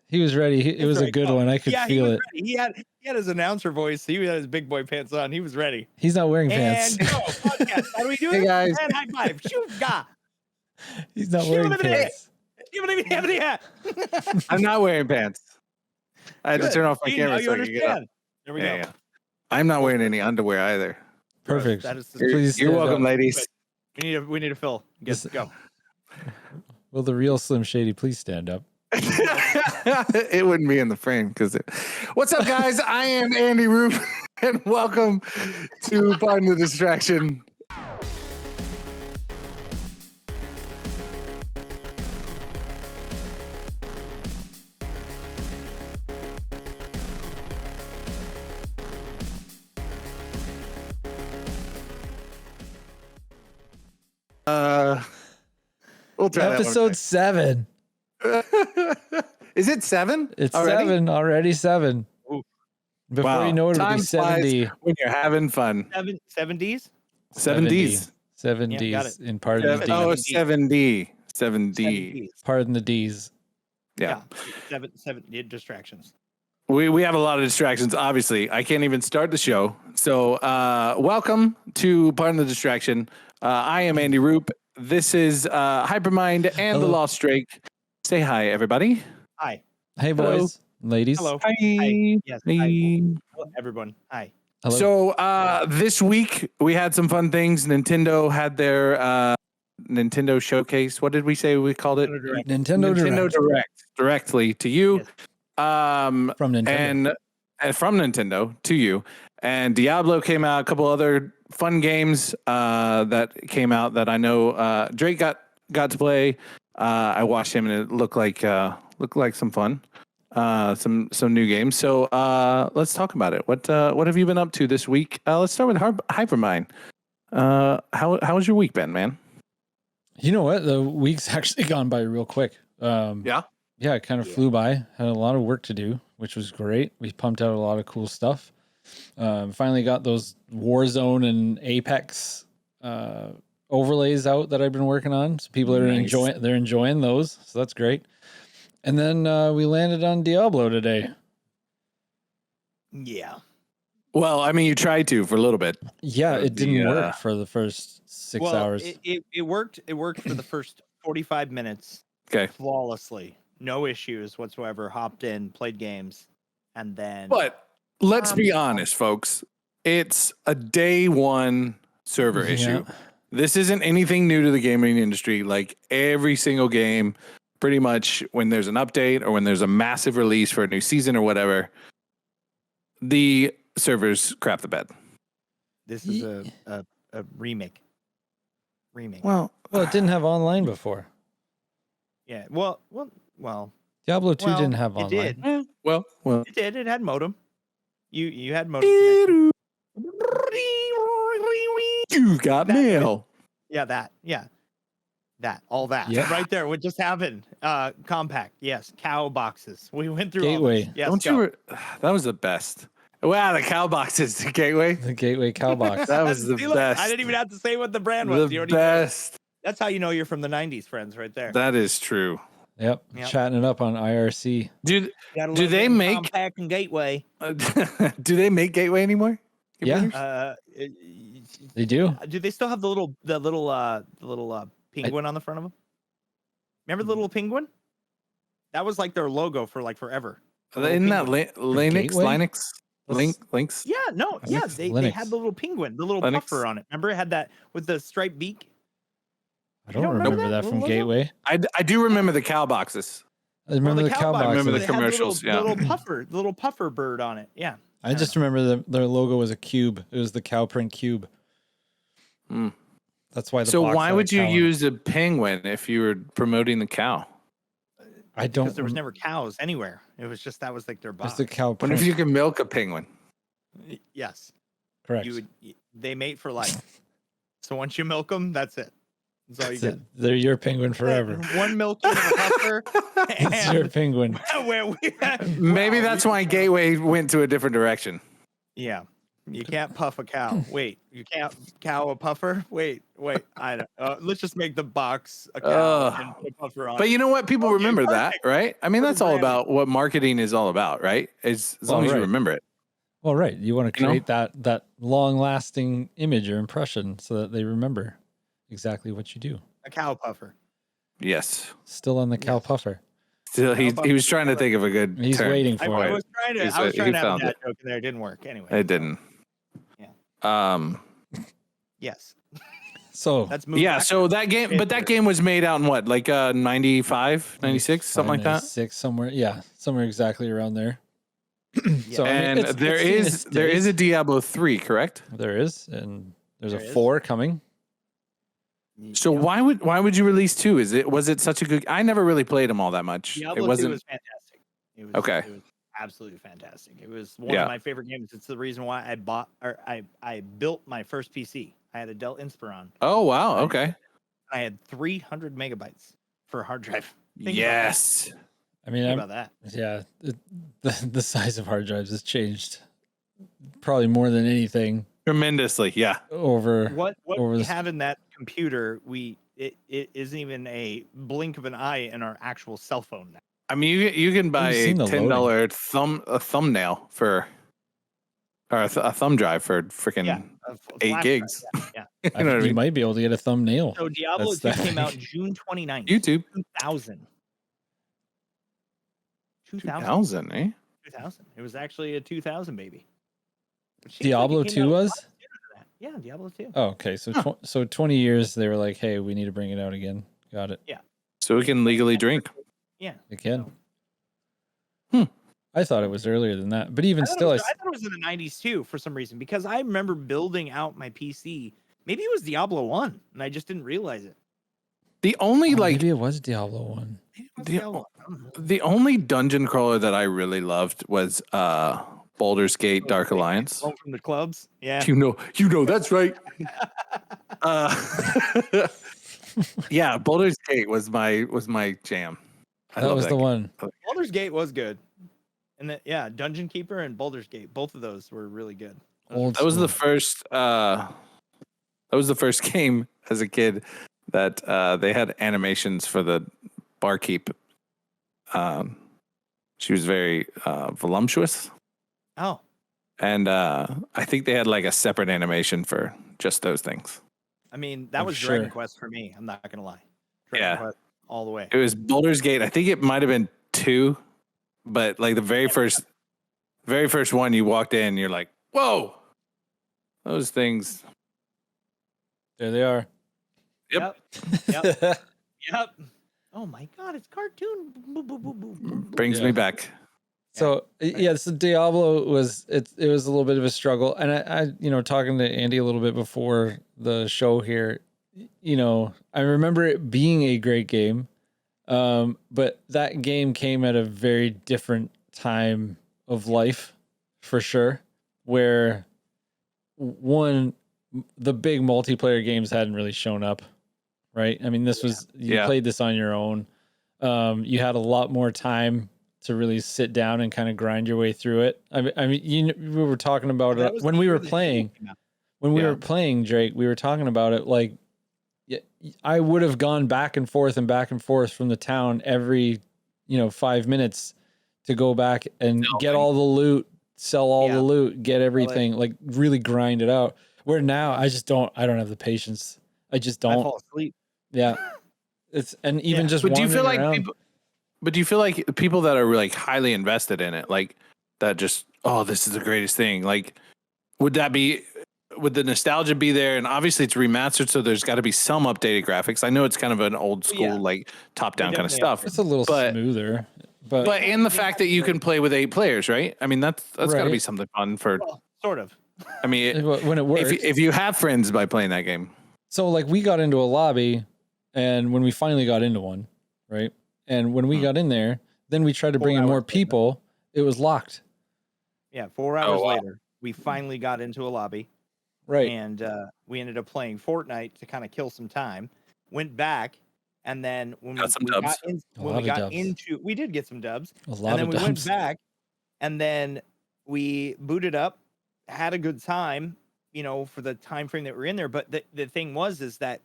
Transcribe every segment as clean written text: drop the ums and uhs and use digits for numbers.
He was ready. It was a good one. I could feel it. Ready. He had his announcer voice. He had his big boy pants on. He was ready. He's not wearing pants. And go podcast. How do we do Hey it? guys. And high five. Shoot, ga. He's not wearing pants. I'm not wearing pants. I had to turn off my See, camera now so you I could get up. understand. There we go. Yeah. I'm not wearing any underwear either. Perfect. That is Please You're stand welcome, up. ladies. we need a fill. Go. Will the real Slim Shady please stand up? It wouldn't be in the frame because what's up, guys? I am AndyRoop, and welcome to Pardon the Distraction. We'll try Episode 7. Is it 7? It's already? 7 already. 7. Ooh. Before you know it, it'll be 70. When you're having fun. 70s? 70s. 70s Yeah, got it. in pardon the Oh, D's. 7D. 7D. Pardon the D's. Yeah. Seven distractions. We have a lot of distractions, obviously. I can't even start the show. So welcome to Pardon the Distraction. I am AndyRoop. This is Hypermynd and TheLostDrake. Say hi, everybody. Hi. Hey, boys. Ladies. Hello. Hi. Yes. Hi. Hello, everyone. Hi. Hello. So this week we had some fun things. Nintendo had their Nintendo showcase. What did we say we called it? Nintendo Direct. Directly to you. Yes. From Nintendo. And from Nintendo to you. And Diablo came out, a couple other fun games that came out that I know Drake got to play. I watched him and it looked like some fun. Some new games. So let's talk about it. What have you been up to this week? Let's start with Hypermynd. How's your week been, man? You know what? The week's actually gone by real quick. Yeah, it kind of flew by. Had a lot of work to do, which was great. We pumped out a lot of cool stuff. Finally got those Warzone and Apex overlays out that I've been working on. So people are enjoying those. So that's great. And then we landed on Diablo today. Yeah. well, I mean, you tried to for a little bit. Yeah, it didn't work for the first 6 hours. It worked. It worked for the first 45 minutes. Okay. Flawlessly. No issues whatsoever. Hopped in, played games, and then. But let's be honest, folks. It's a day one server issue. This isn't anything new to the gaming industry. Like every single game, pretty much when there's an update or when there's a massive release for a new season or whatever, the servers crap the bed. This is a remake. Well, it didn't have online before. Yeah. Well. Diablo 2 didn't have online. It did. Well, It did. It had modem. You had modem connection. You got mail. Yeah, that. Yeah. That. All that. Yeah. Right there. What just happened? Compact. Yes. Cow boxes. We went through Gateway. all this. Yes, Don't you? That was the best. Wow, the cow boxes, the gateway. The Gateway cow box. That was the See, look, best. I didn't even have to say what the brand was. You The already- best. That's how you know you're from the 90s, friends, right there. That is true. Yep. Chatting it up on IRC. Do Gotta do love they them make- Compact and Gateway? do they make gateway anymore? Yeah. They do. Do they still have the little penguin on the front of them? Remember the little penguin? That was like their logo for like forever. Isn't that Linux? Links? Yeah, no, yeah. Linux. They had the little penguin, the little Linux? puffer on it. Remember it had that with the striped beak? I don't don't remember remember that that from logo? Gateway. I do remember the cow boxes. I remember the cow box. box. I remember the They had commercials, The yeah. little puffer bird on it. Yeah. I just remember their logo was a cube. It was the cow print cube. Hmm. That's why. So box why had a would you cow on it. use a penguin if you were promoting the cow? I don't. Because there was never cows anywhere. It was just that was like their box. Just the cow What print. if you can milk a penguin? Yes. Correct. They mate for life. So once you milk them, that's it. That's all you That's get. it. They're your penguin forever. One milking of a puffer. It's your penguin. where we Maybe that's why Gateway went to a different direction. Yeah. You can't puff a cow. Wait, you can't cow a puffer? Wait. I don't. Let's just make the box a cow and put a puffer on. But you know what? People Okay, remember that, perfect. right? I mean, For the that's all branding. about what marketing is all about, right? As long as you right. remember it. Well, right. You want to You know? create that long-lasting image or impression so that they remember exactly what you do. A cow puffer. Yes. Still on the cow Yes. puffer. Still, he was trying to think of a good He's term. waiting I for it. was trying to. He's- I was he trying to have a found dad it. joke in there. It didn't work. Anyway. It didn't. Yeah. Yes. So Let's move. Yeah, back. so that game, but that game was made out in what, like 95, 96, something like that? 96, somewhere. Yeah, somewhere exactly around there. Yeah. So I mean, And it's there seen is its there is days. a Diablo 3, correct? There is, and there's There a is. 4 coming. So Yep. why would you release 2? Was it such a good? I never really played them all that much. Diablo It 2 wasn't was fantastic. It was, Okay. It was absolutely fantastic. It was one Yeah. of my favorite games. It's the reason why I built my first PC. I had a Dell Inspiron. Oh wow, okay. I had 300 megabytes for a hard drive. Think Yes. I mean, about that. yeah, the size of hard drives has changed probably more than anything Tremendously, yeah. over. What over we this- have in that computer, it isn't even a blink of an eye in our actual cell phone now. I mean, you can buy you a seen the $10 thumbnail for, or a thumb drive for freaking Yeah, a 8 flash gigs. drive, Yeah. You know what I you mean? might be able to get a thumbnail. So Diablo That's 2 that came out big. June 29th, YouTube 2000. 2000, eh? 2000. It was actually a 2000 baby. Which seems like it Diablo came 2 out a lot was? sooner than that. Yeah, Diablo 2. Oh, okay. So 20 years they were like, hey, we need to bring it out again. Got it. So we can legally drink. Yeah. They can. Hmm. I thought it was earlier than that, but even I thought still, it was in the 90s too for some reason because I remember building out my PC. Maybe it was Diablo 1 and I just didn't realize it. The only like maybe it was Diablo 1. Maybe it was The- Diablo 1. I don't know. the only dungeon crawler that I really loved was Baldur's Gate Dark Alliance. Home from the clubs. Yeah. You know that's right. Yeah, Baldur's Gate was my jam. I That love was the game. one. Baldur's Gate was good. And Dungeon Keeper and Baldur's Gate, both of those were really good. Old That was the school. first. That was the first game as a kid that they had animations for the barkeep. She was very voluptuous, Oh, and I think they had like a separate animation for just those things. I mean, that I'm was sure. Dragon Quest for me. I'm not going to lie. Dragon Yeah. Quest all the way. It was Baldur's Gate. I think it might have been 2, but like the very first one, you walked in, you're like, whoa, those things. There they are. Yep. Yep. Yep. Oh my God, it's cartoon. Boo, boo, boo, boo, boo, boo. Brings me back. So so Diablo was it was a little bit of a struggle, and I talking to Andy a little bit before the show here, I remember it being a great game, but that game came at a very different time of life, for sure, where the big multiplayer games hadn't really shown up, right? I mean, this was you Yeah. played this on your own. You had a lot more time to really sit down and kind of grind your way through it. I mean, we were talking about That it was when the we year were the playing. show came out. When we Yeah. were playing, Drake, we were talking about it. Like, I would have gone back and forth from the town every 5 minutes to go back and get all the loot, sell all the loot, get everything, like really grind it out. Where now I don't have the patience. I just I don't. fall asleep. Yeah. It's and even Yeah. just But do you feel wandering like around. people? But do you feel like people that are like highly invested in it, like that, just this is the greatest thing? Like, would the nostalgia be there? And obviously, it's remastered, so there's got to be some updated graphics. I know it's kind of an old school, Yeah. like top down kind of definitely stuff. It's a little but- smoother, but But in the fact that you can play with 8 players, right? I mean, that's got to be Right. something fun for. Well, sort of. I mean, when it works. if you have friends by playing that game, So like we got into a lobby, and when we finally got into one, right? And when we got in there, then we tried to 4 bring in hours more later. people. It was locked. Yeah, 4 hours wow. later, we finally got into a lobby. Right. And we ended up playing Fortnite to kind of kill some time. Went back, and then when Got some we dubs. got in, A when lot we of got dubs. into, we did get some dubs, A and lot then of we went dubs. back, and then we booted up, had a good time, for the time frame that we're in there. But the thing is that,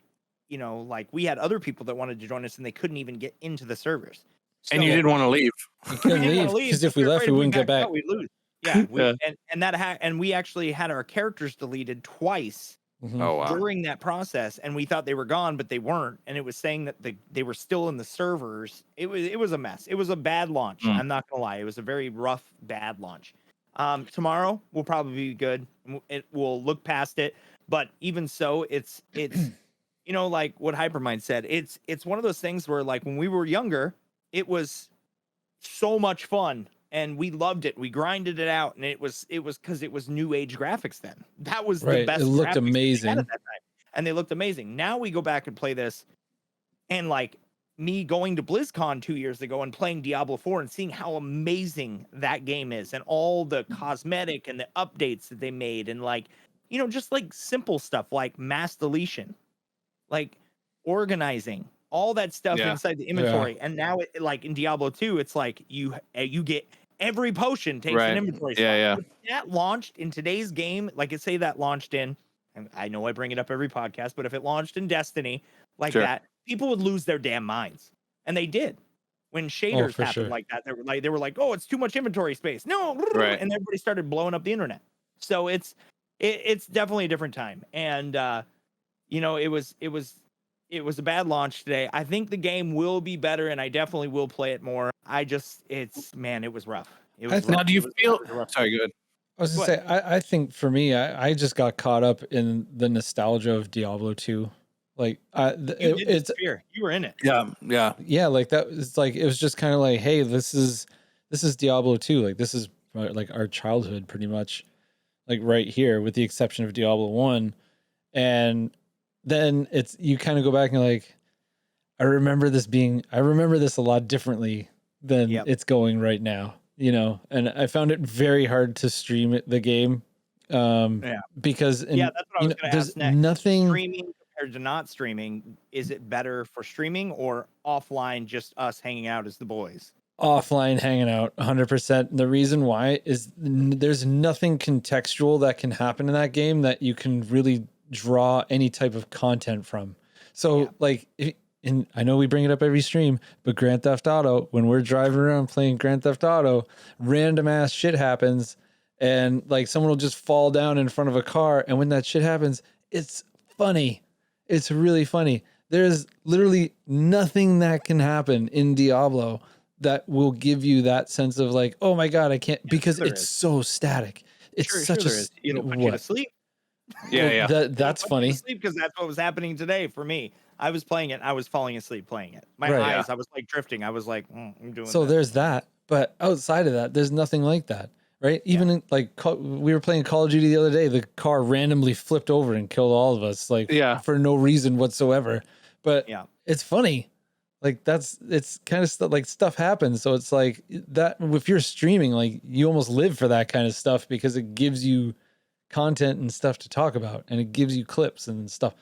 like we had other people that wanted to join us and they couldn't even get into the servers. And you So didn't want to leave. You we couldn't didn't want leave to leave because if we were left, afraid we if wouldn't get backed back. out, we'd lose. Yeah, Yeah. and we actually had our characters deleted twice Mhm. Oh wow. during that process, and we thought they were gone, but they weren't, and it was saying that they were still in the servers. It was a mess. It was a bad launch. Mm. I'm not gonna lie, it was a very rough, bad launch. Tomorrow will probably be good. It will look past it, but even so, it's like what Hypermynd said. It's one of those things where like when we were younger, it was so much fun and we loved it. We grinded it out, and it was because it was new age graphics then. That was the Right. best. It looked graphics that we had amazing. at that time, and they looked amazing. Now we go back and play this, and like me going to BlizzCon 2 years ago and playing Diablo 4 and seeing how amazing that game is, and all the cosmetic and the updates that they made, and like just like simple stuff like mass deletion, like organizing all that stuff Yeah. inside the inventory. And now like in Diablo 2, it's like you get every potion takes Right. an inventory Yeah, slot. If that launched in today's game, like say that launched in, and I know I bring it up every podcast, but if it launched in Destiny like Sure. that, people would lose their damn minds. And they did. When shaders for happened sure. like that, they were like, oh, it's too much inventory space. No, Right. and everybody started blowing up the internet. So it's definitely a different time. And it was a bad launch today. I think the game will be better, and I definitely will play it more. It was rough. It was think- Now, do you feel? it was rough. Sorry, good. I was gonna say, I think for me, I just got caught up in the nostalgia of Diablo 2. Like, it's Fear. You were in it. Yeah. like that. It's like it was just kind of like, hey, this is Diablo 2. Like this is like our childhood, pretty much, like right here, with the exception of Diablo 1. And then you kind of go back and like, I remember this a lot differently than Yep. it's going right now. And I found it very hard to stream the game. Because Yeah, that's what I was going to there's ask next. nothing Streaming compared to not streaming, is it better for streaming or offline, just us hanging out as the boys? offline hanging out 100%. The reason why is there's nothing contextual that can happen in that game that you can really draw any type of content from. So like, and I know we bring it up every stream, but Grand Theft Auto, when we're driving around playing Grand Theft Auto, random ass shit happens, and like someone will just fall down in front of a car, and when that shit happens, it's funny. It's really funny. There's literally nothing that can happen in Diablo that will give you that sense of like, oh my god, I can't, because it's so static. It's such a it'll put you to sleep. Yeah. That's funny. Sleep, because that's what was happening today for me. I was playing it. I was falling asleep playing it. My Right. eyes, I was like drifting. I was like, I'm doing. So this. there's that, but outside of that, there's nothing like that, right? Even in, like we were playing Call of Duty the other day, the car randomly flipped over and killed all of us, like for no reason whatsoever. But it's funny, like it's kind of stuff, like stuff happens. So it's like that. If you're streaming, like you almost live for that kind of stuff because it gives you content and stuff to talk about, and it gives you clips and stuff.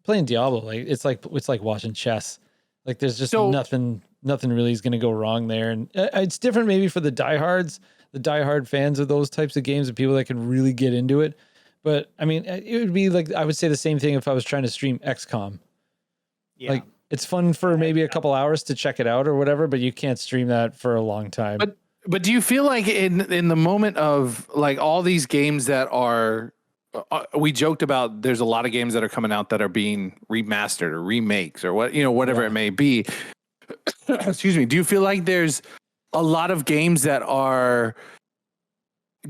Playing Diablo, like it's like watching chess. Like there's just nothing really is going to go wrong there. And it's different maybe for the diehard fans of those types of games, and people that can really get into it. But I mean, it would be like, I would say the same thing if I was trying to stream XCOM. Yeah. Like it's fun for maybe a couple hours to check it out or whatever, but you can't stream that for a long time. But do you feel like in the moment of like all these games that are, we joked about, there's a lot of games that are coming out that are being remastered or remakes or whatever it may be. Excuse me. Do you feel like there's a lot of games that are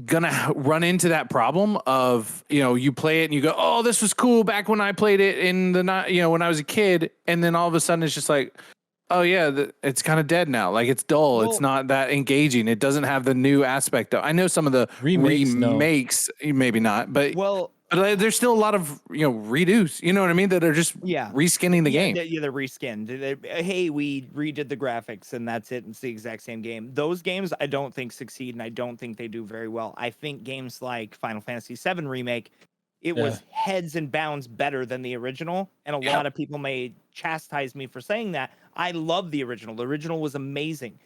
gonna run into that problem of, you play it and you go, oh, this was cool back when I played it in the when I was a kid, and then all of a sudden it's just like, oh yeah, it's kind of dead now. Like it's dull. It's not that engaging. It doesn't have the new aspect of. I know some of the remakes maybe not, but there's still a lot of redos. You know what I mean? That are just reskinning the game. Yeah, they're reskinned. Hey, we redid the graphics and that's it. It's the exact same game. Those games I don't think succeed, and I don't think they do very well. I think games like Final Fantasy VII Remake, it was heads and bounds better than the original, and a lot of people may chastise me for saying that. I love the original. The original was amazing.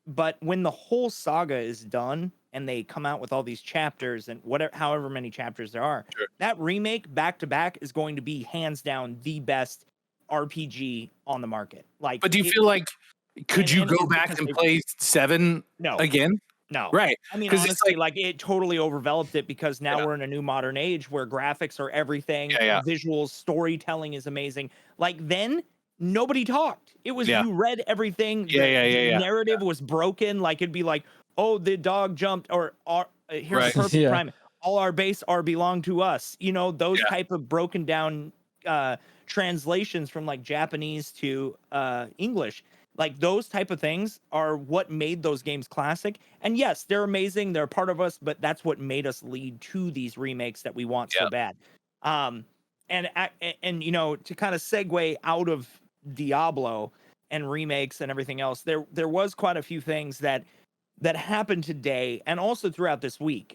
But when the whole saga is done and they come out with all these chapters and however many chapters there are. Sure. That remake back to back is going to be hands down the best RPG on the market. Like, But do you feel like could you go it's back because and they- play 7 No. again? No. Right. I mean, 'Cause it's honestly, like it totally overdeveloped it because now Yeah. we're in a new modern age where graphics are everything. Yeah. Visuals, storytelling is amazing. Like then, nobody talked. It was Yeah. you read everything. Yeah. The narrative was broken. Like it'd be like, oh, the dog jumped, or here's Right. the perfect Yeah. prime. All our base are belong to us. You know, those type of broken down translations from like Japanese to English. Like those type of things are what made those games classic. And yes, they're amazing. They're a part of us, but that's what made us lead to these remakes that we want so bad. And you know, to kind of segue out of Diablo and remakes and everything else, there was quite a few things that happened today and also throughout this week.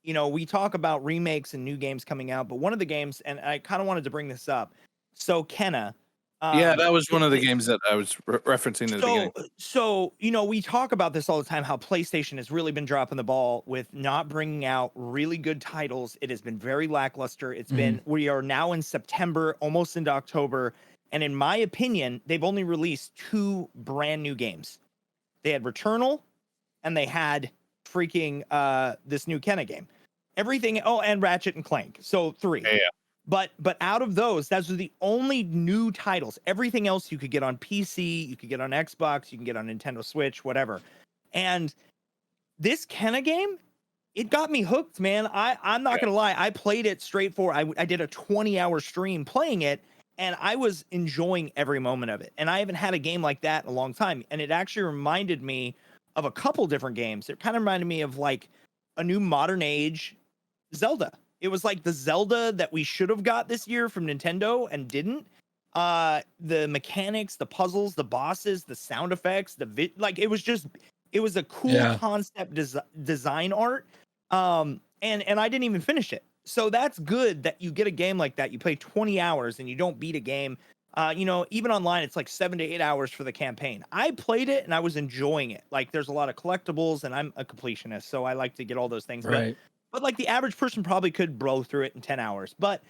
You know, we talk about remakes and new games coming out, but one of the games, and I kind of wanted to bring this up. So Kenna. Yeah, that was one of the games that I was referencing at the beginning. So, you know, we talk about this all the time, how PlayStation has really been dropping the ball with not bringing out really good titles. It has been very lackluster. It's been, we are now in September, almost into October. And in my opinion, they've only released 2 brand new games. They had Returnal and they had freaking this new Kenna game. Everything, and Ratchet and Clank. So 3. Yeah. But out of those are the only new titles. Everything else you could get on PC, you could get on Xbox, you can get on Nintendo Switch, whatever. And this Kenna game, it got me hooked, man. I'm not gonna lie. I played it straight for. I did a 20-hour stream playing it, and I was enjoying every moment of it. And I haven't had a game like that in a long time. And it actually reminded me of a couple different games. It kind of reminded me of like a new modern age Zelda. It was like the Zelda that we should have got this year from Nintendo and didn't. The mechanics, the puzzles, the bosses, the sound effects, like it was a cool concept design art. And I didn't even finish it. So that's good that you get a game like that. You play 20 hours and you don't beat a game. You know, even online, it's like 7 to 8 hours for the campaign. I played it and I was enjoying it. Like there's a lot of collectibles and I'm a completionist, so I like to get all those things. Right. But like the average person probably could blow through it in 10 hours. But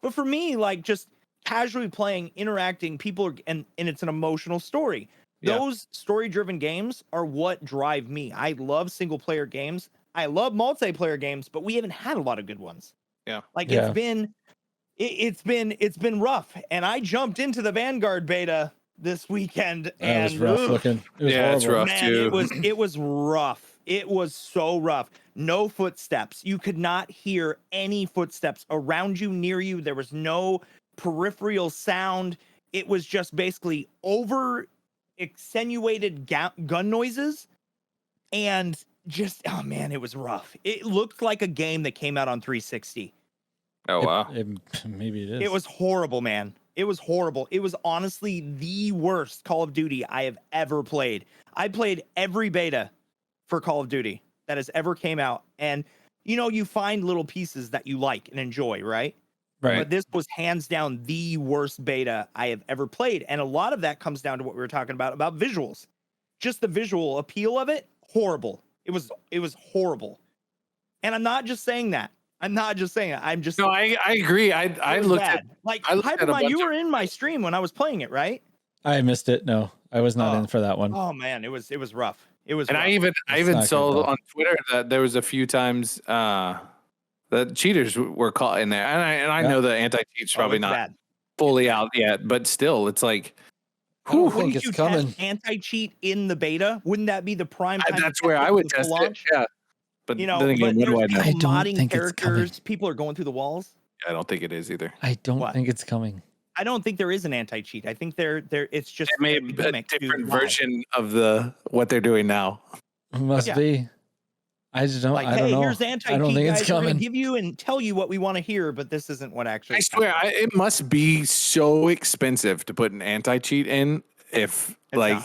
for me, like just casually playing, interacting, and it's an emotional story. Yeah. Those story-driven games are what drive me. I love single-player games. I love multiplayer games, but we haven't had a lot of good ones. Yeah. Like it's been rough. And I jumped into the Vanguard beta this weekend. That was and rough looking. It was Yeah, it's horrible. rough. Man, too. it was rough. It was so rough. No footsteps. You could not hear any footsteps around you, near you. There was no peripheral sound. It was just basically over accentuated gun noises. And just, oh man, it was rough. It looked like a game that came out on 360. Oh wow. Maybe it is. It was horrible, man. It was horrible. It was honestly the worst Call of Duty I have ever played. I played every beta for Call of Duty that has ever came out. And, you know, you find little pieces that you like and enjoy, right? Right. But this was hands down the worst beta I have ever played. And a lot of that comes down to what we were talking about visuals. Just the visual appeal of it, horrible. It was horrible. And I'm not just saying that. I'm just No, I agree. I looked bad. at like I looked at a Hypermynd, bunch you of- were in my stream when I was playing it, right? I missed it. No, I was not in for that one. Oh man, it was rough. It was and rough. I even not saw good, though. on Twitter that there was a few times that cheaters were caught in there. And I know the anti-cheat's probably it's not bad. fully out yet, but still it's like I don't Wouldn't think you it's coming. test anti-cheat in the beta? Wouldn't that be the prime time? that's to where test I would before test launch? it. Yeah. But You know, then again, but what do I there's know? people I don't modding think it's coming. characters. People are going through the walls. I don't think it is either. I don't What? think it's coming. I don't think there is an anti-cheat. I think they're it's just It may be a gimmick to different lie. version of what they're doing now. It must Yeah. be. I just don't. Like, I don't hey, know. here's I anti-cheat, don't think guys. it's We're gonna coming. give you and tell you what we want to hear, but this isn't what actually. I swear, it must be so expensive to put an anti-cheat in if like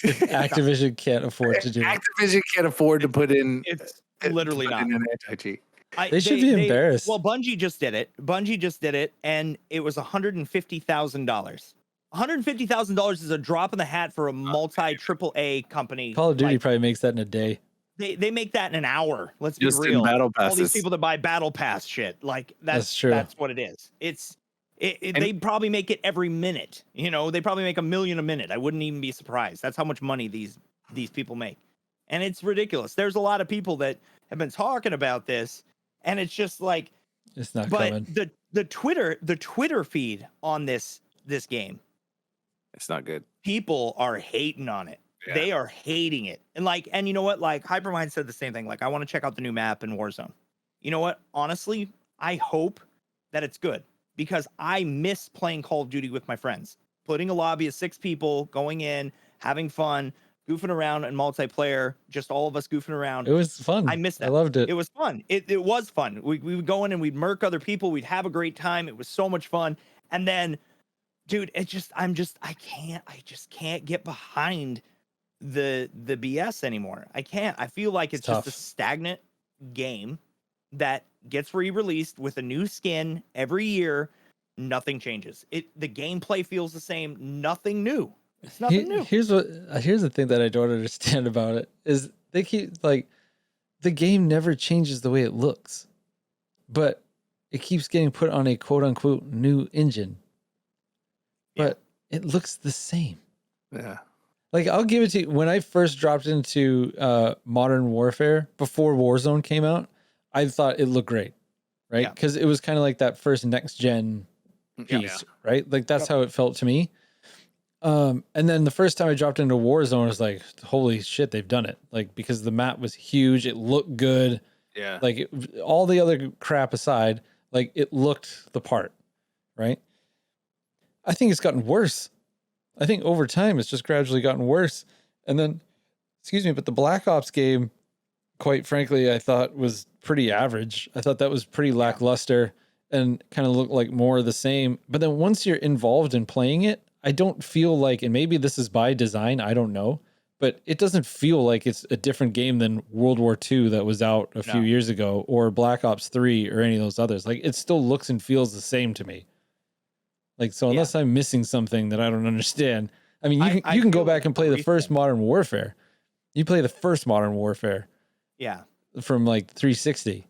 Activision can't afford to do it. Activision can't afford to put in. It's to literally put not. in an anti-cheat. They should be embarrassed. Well, Bungie just did it, and it was $150,000. $150,000 is a drop in the hat for a multi AAA company. Call of Duty like, probably makes that in a day. they make that in an hour. Let's be Just in real. battle All these passes. people that buy battle pass shit, like That's true. That's what it is. They probably make it every minute. You know, they probably make $1 million a minute. I wouldn't even be surprised. That's how much money these people make, and it's ridiculous. There's a lot of people that have been talking about this, and it's just like, It's not but coming. the Twitter feed on this game, It's not good. people are hating on it. Yeah. They are hating it. And you know what? Like Hypermynd said the same thing. Like, I want to check out the new map in Warzone. You know what? Honestly, I hope that it's good because I miss playing Call of Duty with my friends. Putting a lobby of 6 people, going in, having fun, goofing around in multiplayer, just all of us goofing around. It was fun. I missed that. I loved it. It was fun. It was fun. We would go in and we'd murk other people. We'd have a great time. It was so much fun. And then, dude, I just can't get behind the BS anymore. I can't. I feel like it's just a tough. stagnant game that gets re-released with a new skin every year. Nothing changes. The gameplay feels the same. Nothing new. It's nothing new. Here's the thing that I don't understand about it is they keep like the game never changes the way it looks, but it keeps getting put on a quote unquote new engine. But it looks the same. Yeah. Like I'll give it to you. When I first dropped into Modern Warfare before Warzone came out, I thought it looked great, right? Yeah. Because it was kind of like that first next gen piece, right? Like that's how it felt to me. And then the first time I dropped into Warzone, I was like, holy shit, they've done it. Like, because the map was huge. It looked good. Yeah. Like all the other crap aside, like it looked the part, right? I think it's gotten worse. I think over time, it's just gradually gotten worse. And then, excuse me, but the Black Ops game, quite frankly, I thought was pretty average. I thought that was pretty lackluster and kind of looked like more of the same. But then once you're involved in playing it, I don't feel like, and maybe this is by design, I don't know, but it doesn't feel like it's a different game than World War II that was out a few years ago, or Black Ops 3 or any of those others. Like it still looks and feels the same to me. Like, so unless I'm missing something that I don't understand, I mean, you can go back and play the first Modern Warfare. You play the first Modern Warfare. Yeah. From like 360,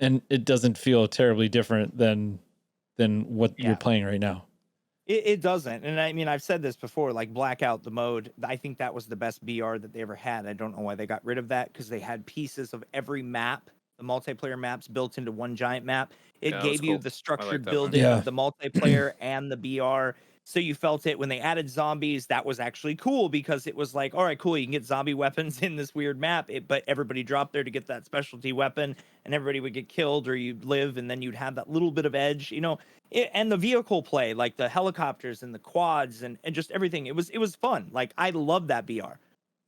and it doesn't feel terribly different than what you're playing right now. It doesn't. And I mean, I've said this before, like Blackout, the mode, I think that was the best BR that they ever had. I don't know why they got rid of that, because they had pieces of every map, the multiplayer maps built into one giant map. It gave you the structured building of the multiplayer and the BR. So you felt it when they added zombies. That was actually cool, because it was like, all right, cool, you can get zombie weapons in this weird map, but everybody dropped there to get that specialty weapon, and everybody would get killed, or you'd live, and then you'd have that little bit of edge, you know. And the vehicle play, like the helicopters and the quads and just everything. It was fun. Like, I love that BR.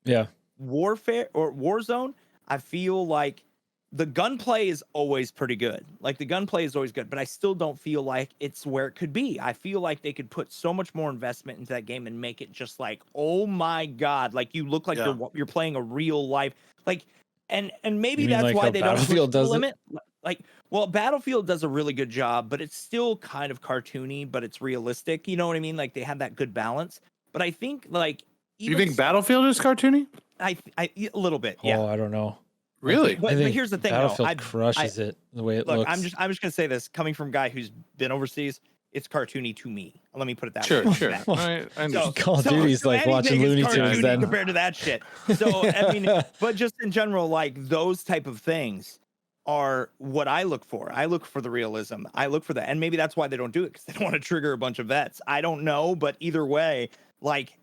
Yeah. Warfare or Warzone, I feel like the gunplay is always pretty good. Like, the gunplay is always good, but I still don't feel like it's where it could be. I feel like they could put so much more investment into that game and make it just like, oh my God, like you look like you're playing a real life, like, and maybe that's like why they don't push the limit. Like, well, Battlefield does a really good job, but it's still kind of cartoony, but it's realistic. You know what I mean? Like, they have that good balance. But I think, like, you think Battlefield is cartoony? I a little bit. Yeah. Oh, I don't know. Really? But here's the thing, Battlefield crushes it the way it looks. I'm just gonna say this, coming from a guy who's been overseas, it's cartoony to me. Let me put it that way. Sure. I Call of Duty's like watching Looney Tunes then compared to that shit. So I mean, but just in general, like those type of things are what I look for. I look for the realism. I look for that, and maybe that's why they don't do it, because they don't want to trigger a bunch of vets. I don't know, but either way, like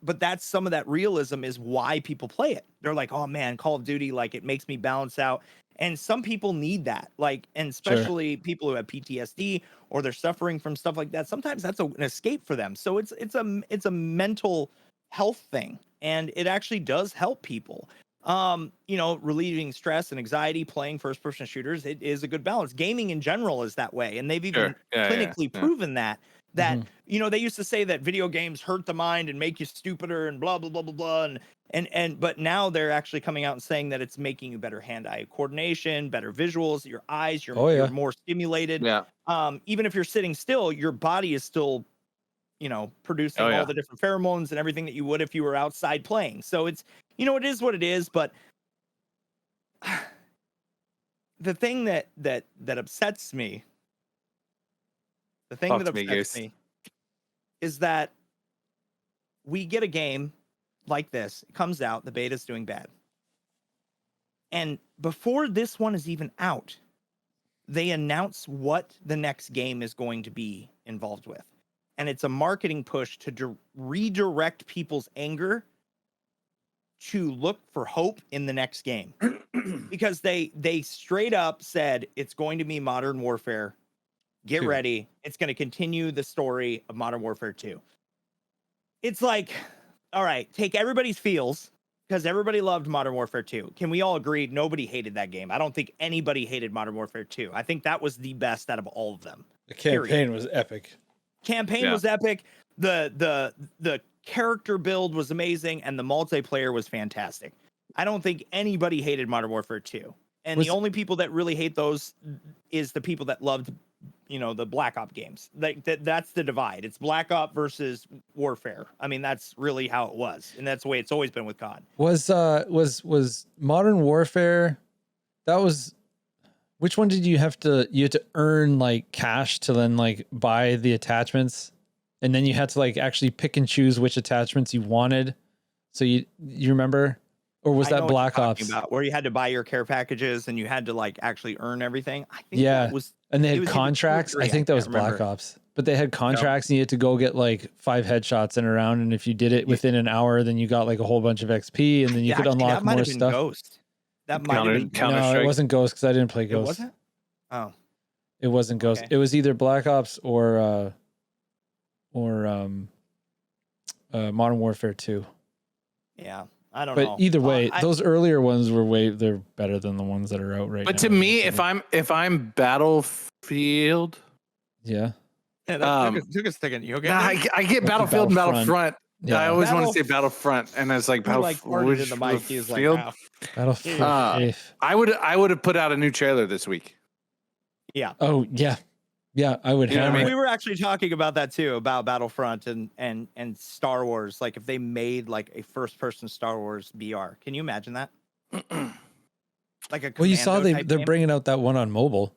but that's some of that realism is why people play it. They're like, oh man, Call of Duty, like it makes me balance out. And some people need that, like, and especially people who have PTSD or they're suffering from stuff like that. Sometimes that's an escape for them. So it's a mental health thing, and it actually does help people. You know, relieving stress and anxiety, playing first person shooters, it is a good balance. Gaming in general is that way, and they've even clinically proven that you know, they used to say that video games hurt the mind and make you stupider and blah blah blah blah blah, and but now they're actually coming out and saying that it's making you better hand-eye coordination, better visuals, your eyes, you're more stimulated. Even if you're sitting still, your body is still, you know, producing all the different pheromones and everything that you would if you were outside playing. So it's, you know, it is what it is. But the thing that upsets me, me is that we get a game like this. It comes out, the beta's doing bad. And before this one is even out, they announce what the next game is going to be involved with. And it's a marketing push to redirect people's anger to look for hope in the next game. Because they straight up said it's going to be Modern Warfare. Get ready. It's going to continue the story of Modern Warfare 2. It's like, all right, take everybody's feels, because everybody loved Modern Warfare 2. Can we all agree nobody hated that game? I don't think anybody hated Modern Warfare 2. I think that was the best out of all of them. The campaign was epic. Campaign was epic. The character build was amazing, and the multiplayer was fantastic. I don't think anybody hated Modern Warfare 2. And the only people that really hate those is the people that loved, the Black Ops games. Like that's the divide. It's Black Ops versus Warfare. I mean, that's really how it was, and that's the way it's always been with COD. Was Modern Warfare? That was. Which one did you had to earn like cash to then like buy the attachments, and then you had to like actually pick and choose which attachments you wanted. So you remember, or was that Black Ops? Where you had to buy your care packages and you had to like actually earn everything. I think that was. And they had contracts. I think that was Black Ops, but they had contracts, and you had to go get like 5 headshots in a round, and if you did it within an hour, then you got like a whole bunch of XP, and then you could unlock more stuff. Ghost. That might have been No, it wasn't Ghost because I didn't play Ghost. It wasn't? Oh. It wasn't Ghost. Okay. It was either Black Ops or Modern Warfare 2. Yeah. I don't know. But either way, those earlier ones they're better than the ones that are out right now. But to me, if I'm Battlefield, yeah. That took a second. You okay? I get Battlefield and Battlefront. Yeah. I always want to say Battlefront, and it's like Battlefield. In the mic, he's like, wow. Battlefield. I would have put out a new trailer this week. Yeah. Oh yeah, yeah. I would. We were actually talking about that too, about Battlefront and Star Wars. Like if they made like a first-person Star Wars BR, can you imagine that? Like a you saw they're bringing out that one on mobile.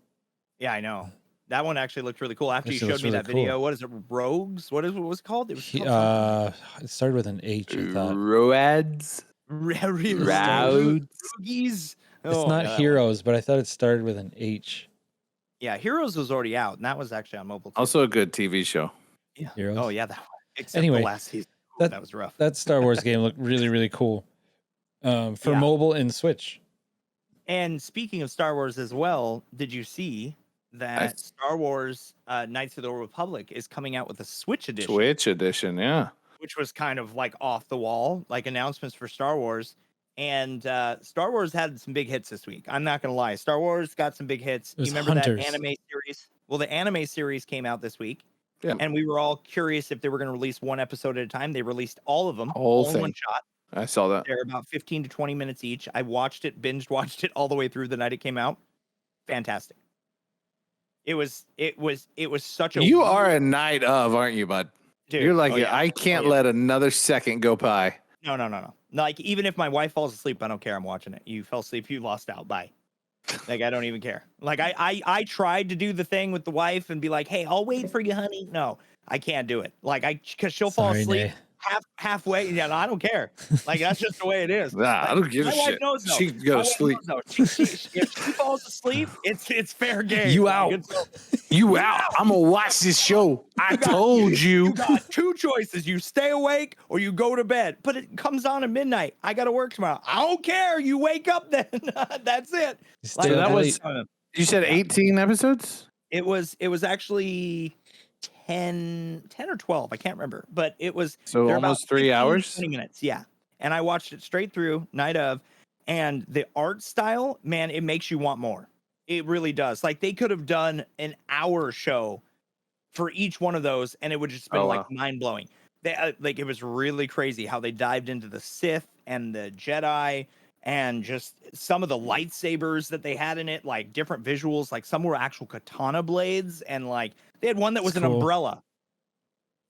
Yeah, I know. That one actually looked really cool. After you showed me that video, what is it? Rogues? What was it called? It was called it started with an H. I thought. Roads. Rogues. It's not Heroes, but I thought it started with an H. Yeah, Heroes was already out, and that was actually on mobile too. Also a good TV show. Yeah. Heroes. Oh yeah, that one. Except the last season. That was rough. That Star Wars game looked really, really cool. For mobile and Switch. And speaking of Star Wars as well, did you see that Star Wars Knights of the Old Republic is coming out with a Switch edition? Switch edition, yeah. Which was kind of like off the wall, like announcements for Star Wars. And Star Wars had some big hits this week. I'm not going to lie. Star Wars got some big hits. You remember that anime series? Well, the anime series came out this week. Yeah. And we were all curious if they were going to release one episode at a time. They released all of them, all in one shot. I saw that. They're about 15 to 20 minutes each. I watched it, binge watched it all the way through the night it came out. Fantastic. It was such a. You are a night of, aren't you, bud? Dude, you're like, I can't let another second go by. No. Like, even if my wife falls asleep, I don't care. I'm watching it. You fell asleep, you lost out. Bye. Like, I don't even care. Like, I tried to do the thing with the wife and be like, hey, I'll wait for you, honey. No, I can't do it. Like, because she'll fall asleep halfway. Yeah, no, I don't care. Like, that's just the way it is. Nah, I don't give a shit. She can go to sleep. If she falls asleep, it's fair game. You out. You out. I'm gonna watch this show. I told you. You got 2 choices. You stay awake or you go to bed. But it comes on at midnight. I gotta work tomorrow. I don't care. You wake up then. That's it. Like, that was. You said 18 episodes. It was actually 10 or 12. I can't remember, but it was so almost 3 hours, 20 minutes. Yeah. And I watched it straight through night of, and the art style, man, it makes you want more. It really does. Like, they could have done an hour show for each one of those, and it would just been mind blowing. They like, it was really crazy how they dived into the Sith and the Jedi, and just some of the lightsabers that they had in it, like different visuals. Like, some were actual katana blades, and like they had one that was an umbrella.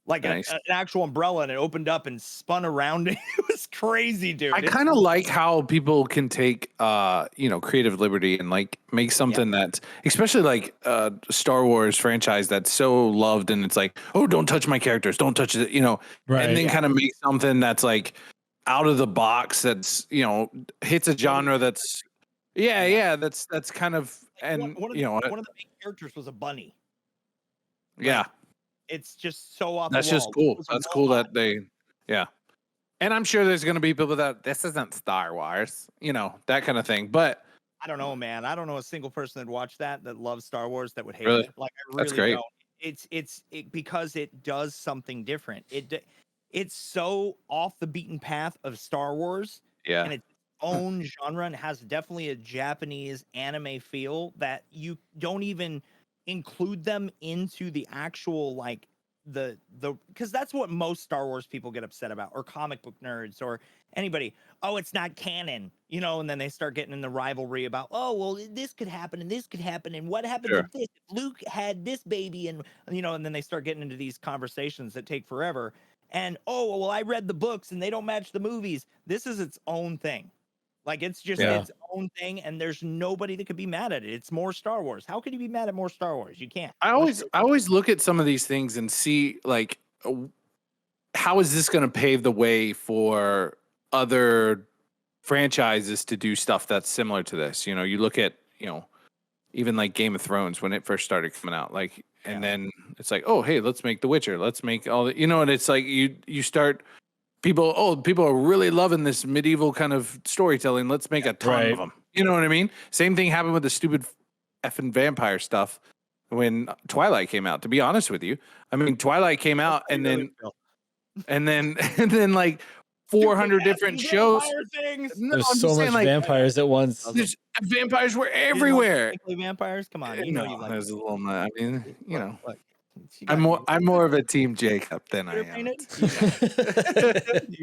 like Nice. an actual umbrella, and it opened up and spun around. It was crazy, dude. I kind of like how people can take, creative liberty and like make something that's, especially like Star Wars franchise that's so loved, and it's like, oh, don't touch my characters, don't touch it, Right. and then kind of make something that's like out of the box, that's hits a genre that's, that's kind of, and one of the main characters was a bunny. Yeah. It's just so off That's the wall. just cool. That's cool that they, And I'm sure there's going to be people that this isn't Star Wars, that kind of thing. But I don't know, man. I don't know a single person that watched that loves Star Wars that would hate Really? it. Like, I really That's great. don't. It's because it does something different. It's so off the beaten path of Star Wars, and its own genre, and has definitely a Japanese anime feel that you don't even include them into the actual like the because that's what most Star Wars people get upset about, or comic book nerds, or anybody. Oh, it's not canon, and then they start getting in the rivalry about, oh, well, this could happen and this could happen, and what happens if this, if Luke had this baby, and and then they start getting into these conversations that take forever. And oh, well, I read the books and they don't match the movies. This is its own thing. Like, it's just its own thing, and there's nobody that could be mad at it. It's more Star Wars. How can you be mad at more Star Wars? You can't. I always look at some of these things and see like, how is this going to pave the way for other franchises to do stuff that's similar to this? You look at, even like Game of Thrones when it first started coming out, like, and then it's like, oh, hey, let's make The Witcher. Let's make all the, and it's like you start. People are really loving this medieval kind of storytelling. Let's make a ton of them. You know what I mean? Same thing happened with the stupid effing vampire stuff when Twilight came out. To be honest with you, I mean, Twilight came out, and then like 400 different shows. There's so much vampires at once. Vampires were everywhere. Vampires, come on, you like. There's a little. I mean, I'm more of a team Jacob than I am. You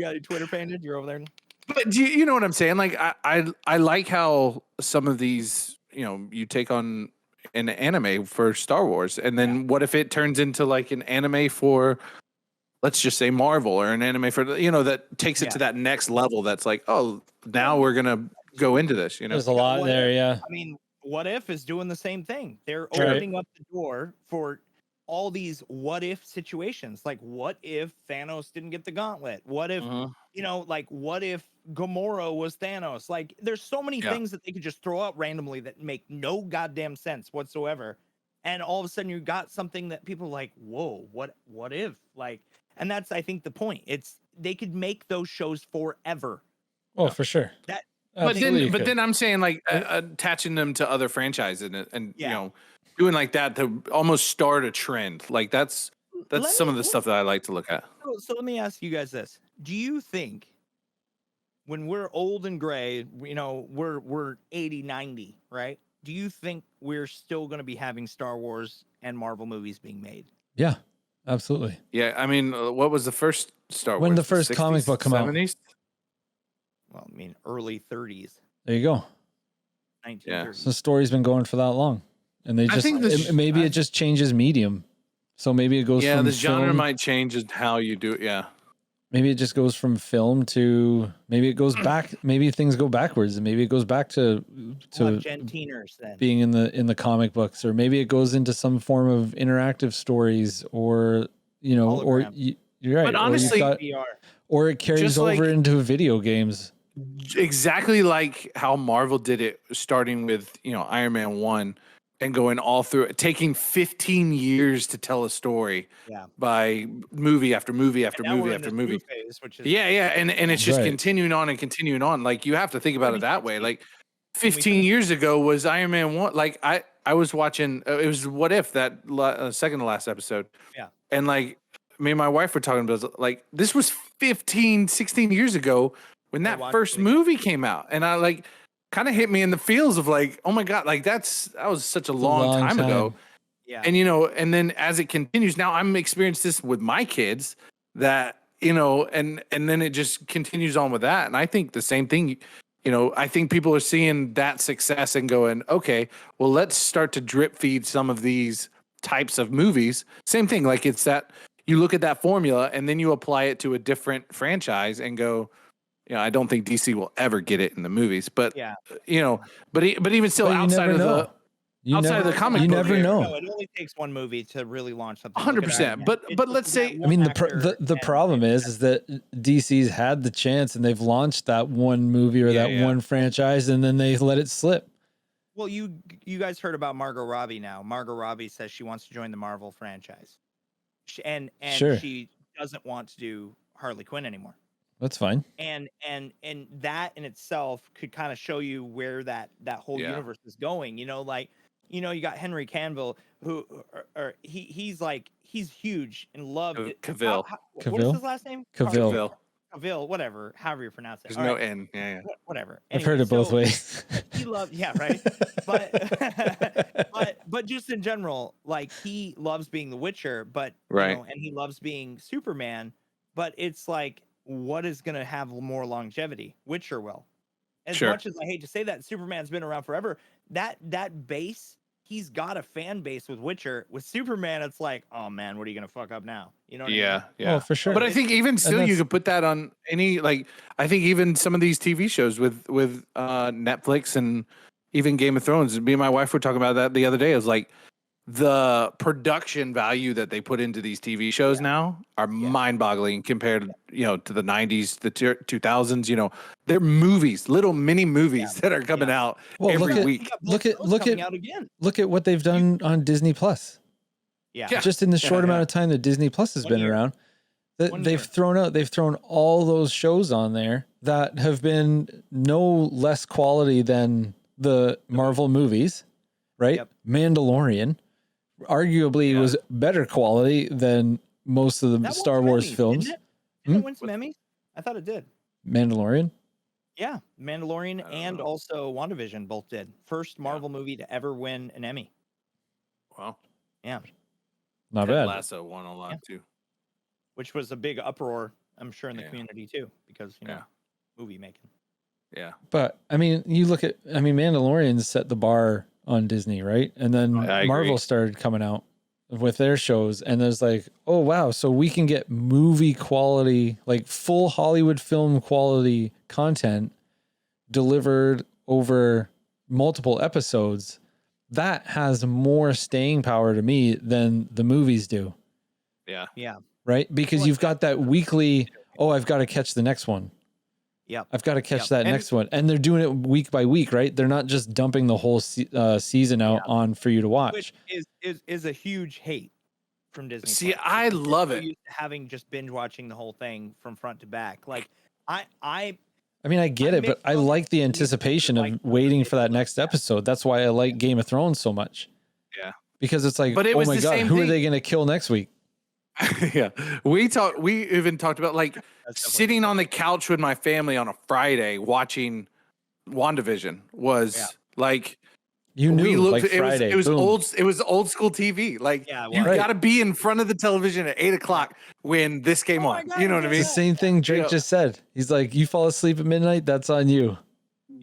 got your Twitter painted? You're over there. But do you know what I'm saying? Like, I like how some of these, you take on an anime for Star Wars, and then what if it turns into like an anime for, let's just say, Marvel, or an anime for, that takes it to that next level. That's like, oh, now we're gonna go into this. There's a lot there. Yeah. I mean, What If is doing the same thing. They're opening up the door for all these what if situations. Like, what if Thanos didn't get the gauntlet? What if, like, what if Gamora was Thanos? Like, there's so many things that they could just throw out randomly that make no goddamn sense whatsoever. And all of a sudden you got something that people are like, whoa, what if? Like, and that's, I think, the point. It's, they could make those shows forever. Oh, for sure. But then I'm saying, like, attaching them to other franchises and doing like that to almost start a trend. Like, that's some of the stuff that I like to look at. So let me ask you guys this. Do you think when we're old and gray, we're 80, 90, right? Do you think we're still going to be having Star Wars and Marvel movies being made? Yeah, absolutely. Yeah, I mean, what was the first Star Wars? When the first comic book come 70s? Well, I mean, early 30s. There you go. 1930s. Yeah. So the story's been going for that long. And they just, it just changes medium. So maybe it goes from the genre might change how you do it. Yeah. Maybe it just goes from film to, maybe it goes back. Maybe things go backwards, and maybe it goes back to being in the comic books, or maybe it goes into some form of interactive stories, or you're right. But honestly, or it carries over into video games. Exactly like how Marvel did it, starting with Iron Man 1 and going all through it, taking 15 years to tell a story by movie after movie after movie after movie. Phase, and it's just continuing on and continuing on. Like, you have to think about it that way. Like, 15 years ago was Iron Man 1. Like, I was watching, it was What If, that second to last episode. Yeah. And like, me and my wife were talking about, like, this was 15, 16 years ago when that first movie came out. And I like, kind of hit me in the feels of like, oh my God, like that was such a long time ago. Yeah. And, and then as it continues, now I'm experiencing this with my kids that, and then it just continues on with that. And I think the same thing, I think people are seeing that success and going, okay, well, let's start to drip feed some of these types of movies. Same thing. Like, it's that, you look at that formula and then you apply it to a different franchise and go, I don't think DC will ever get it in the movies, but Yeah. but even still, But you outside never of know. outside of the comic you book never here. know. No, it only takes one movie to really launch something. 100%. But let's say, I mean, the problem is that DC's had the chance and they've launched that one movie or one franchise and then they let it slip. Well, you guys heard about Margot Robbie now. Margot Robbie says she wants to join the Marvel franchise. And Sure. she doesn't want to do Harley Quinn anymore. That's fine. And that in itself could kind of show you where that whole universe is going. You got Henry Cavill, who he's huge and loved. Cavill. What is his last name? Cavill. Cavill, whatever, however you pronounce it. There's no N. Yeah. Whatever. I've heard it both ways. He loved, right. But just in general, like he loves being the Witcher, but and he loves being Superman. But it's like, what is going to have more longevity? Witcher will. As much as I hate to say that, Superman's been around forever. That base, he's got a fan base with Witcher. With Superman, it's like, oh man, what are you going to fuck up now? You know what I mean? Yeah. Oh, for sure. But I think even still, you could put that on any, like, I think even some of these TV shows with Netflix and even Game of Thrones. Me and my wife were talking about that the other day. It was like, the production value that they put into these TV shows now are mind-boggling compared, to the 90s, the 2000s. They're movies, little mini movies that are coming out every week. Look at what they've done on Disney Plus. Yeah. Just in the short amount of time that Disney Plus has been around, they've thrown all those shows on there that have been no less quality than the Marvel movies, right? Yep. Mandalorian arguably was better quality than most of the Star Wars films. Didn't it win some Emmys? I thought it did. Mandalorian? Yeah, Mandalorian and also WandaVision both did. First Marvel movie to ever win an Emmy. Wow. Yeah. Not bad. Lasso won a lot too. Which was a big uproar, I'm sure, in the community too, because movie making. Yeah. But I mean, Mandalorian set the bar on Disney, right? And then Marvel started coming out with their shows, and there's like, oh wow, so we can get movie quality, like full Hollywood film quality content delivered over multiple episodes. That has more staying power to me than the movies do. Yeah. Yeah. Right? Because you've got that weekly, I've got to catch the next one. Yeah, I've got to catch that next one. And they're doing it week by week, right? They're not just dumping the whole season out on for you to watch. Which is a huge hate from Disney. See, I love it. Used to having just binge watching the whole thing from front to back. Like I mean, I get it, but I like the anticipation of waiting for that next episode. That's why I like Game of Thrones so much. Yeah. Because it's like, but it oh was my the God, same who thing. are they going to kill next week? Yeah. We even talked about like sitting on the couch with my family on a Friday watching WandaVision was like, you knew, like Friday. It was old school TV. Like you got to be in front of the television at 8:00 when this came on. God, you know what I mean? It's the same thing Drake just said. He's like, you fall asleep at midnight, that's on you.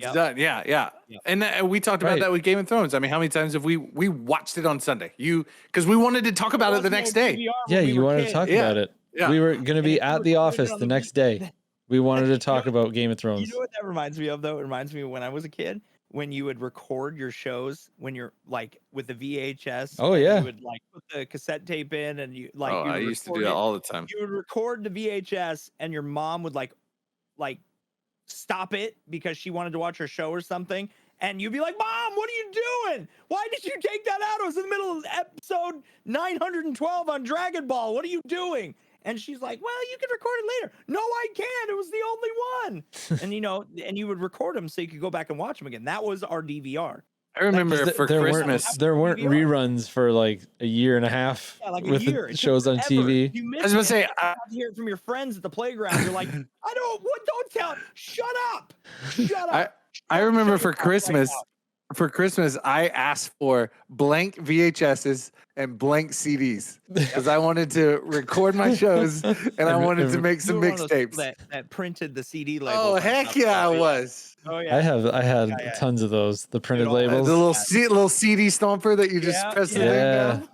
It's done. Yeah. And we talked about that with Game of Thrones. I mean, how many times have we watched it on Sunday? Because we wanted to talk about it the next day. Yeah, you wanted to talk about it. Yeah. We were going to be at the office the next day. We wanted to talk about Game of Thrones. You know what that reminds me of, though? It reminds me of when I was a kid, when you would record your shows when you're like with the VHS. Oh, yeah. You would like put the cassette tape in and you like. I used to do that all the time. You would record the VHS and your mom would like stop it because she wanted to watch her show or something. And you'd be like, Mom, what are you doing? Why did you take that out? It was in the middle of episode 912 on Dragon Ball. What are you doing? And she's like, well, you can record it later. No, I can't. It was the only one. And you would record them so you could go back and watch them again. That was our DVR. I remember for Christmas. There weren't reruns for like a year and a half with the shows on TV. I was going to say, you have to hear it from your friends at the playground. You're like, don't tell. Shut up. Shut up. I remember for Christmas, I asked for blank VHSs and blank CDs because I wanted to record my shows and I wanted to make some mixtapes. That printed the CD label. Oh heck yeah, I was. Oh yeah. I had tons of those. The printed labels. The little CD stomper that you just press the thing down.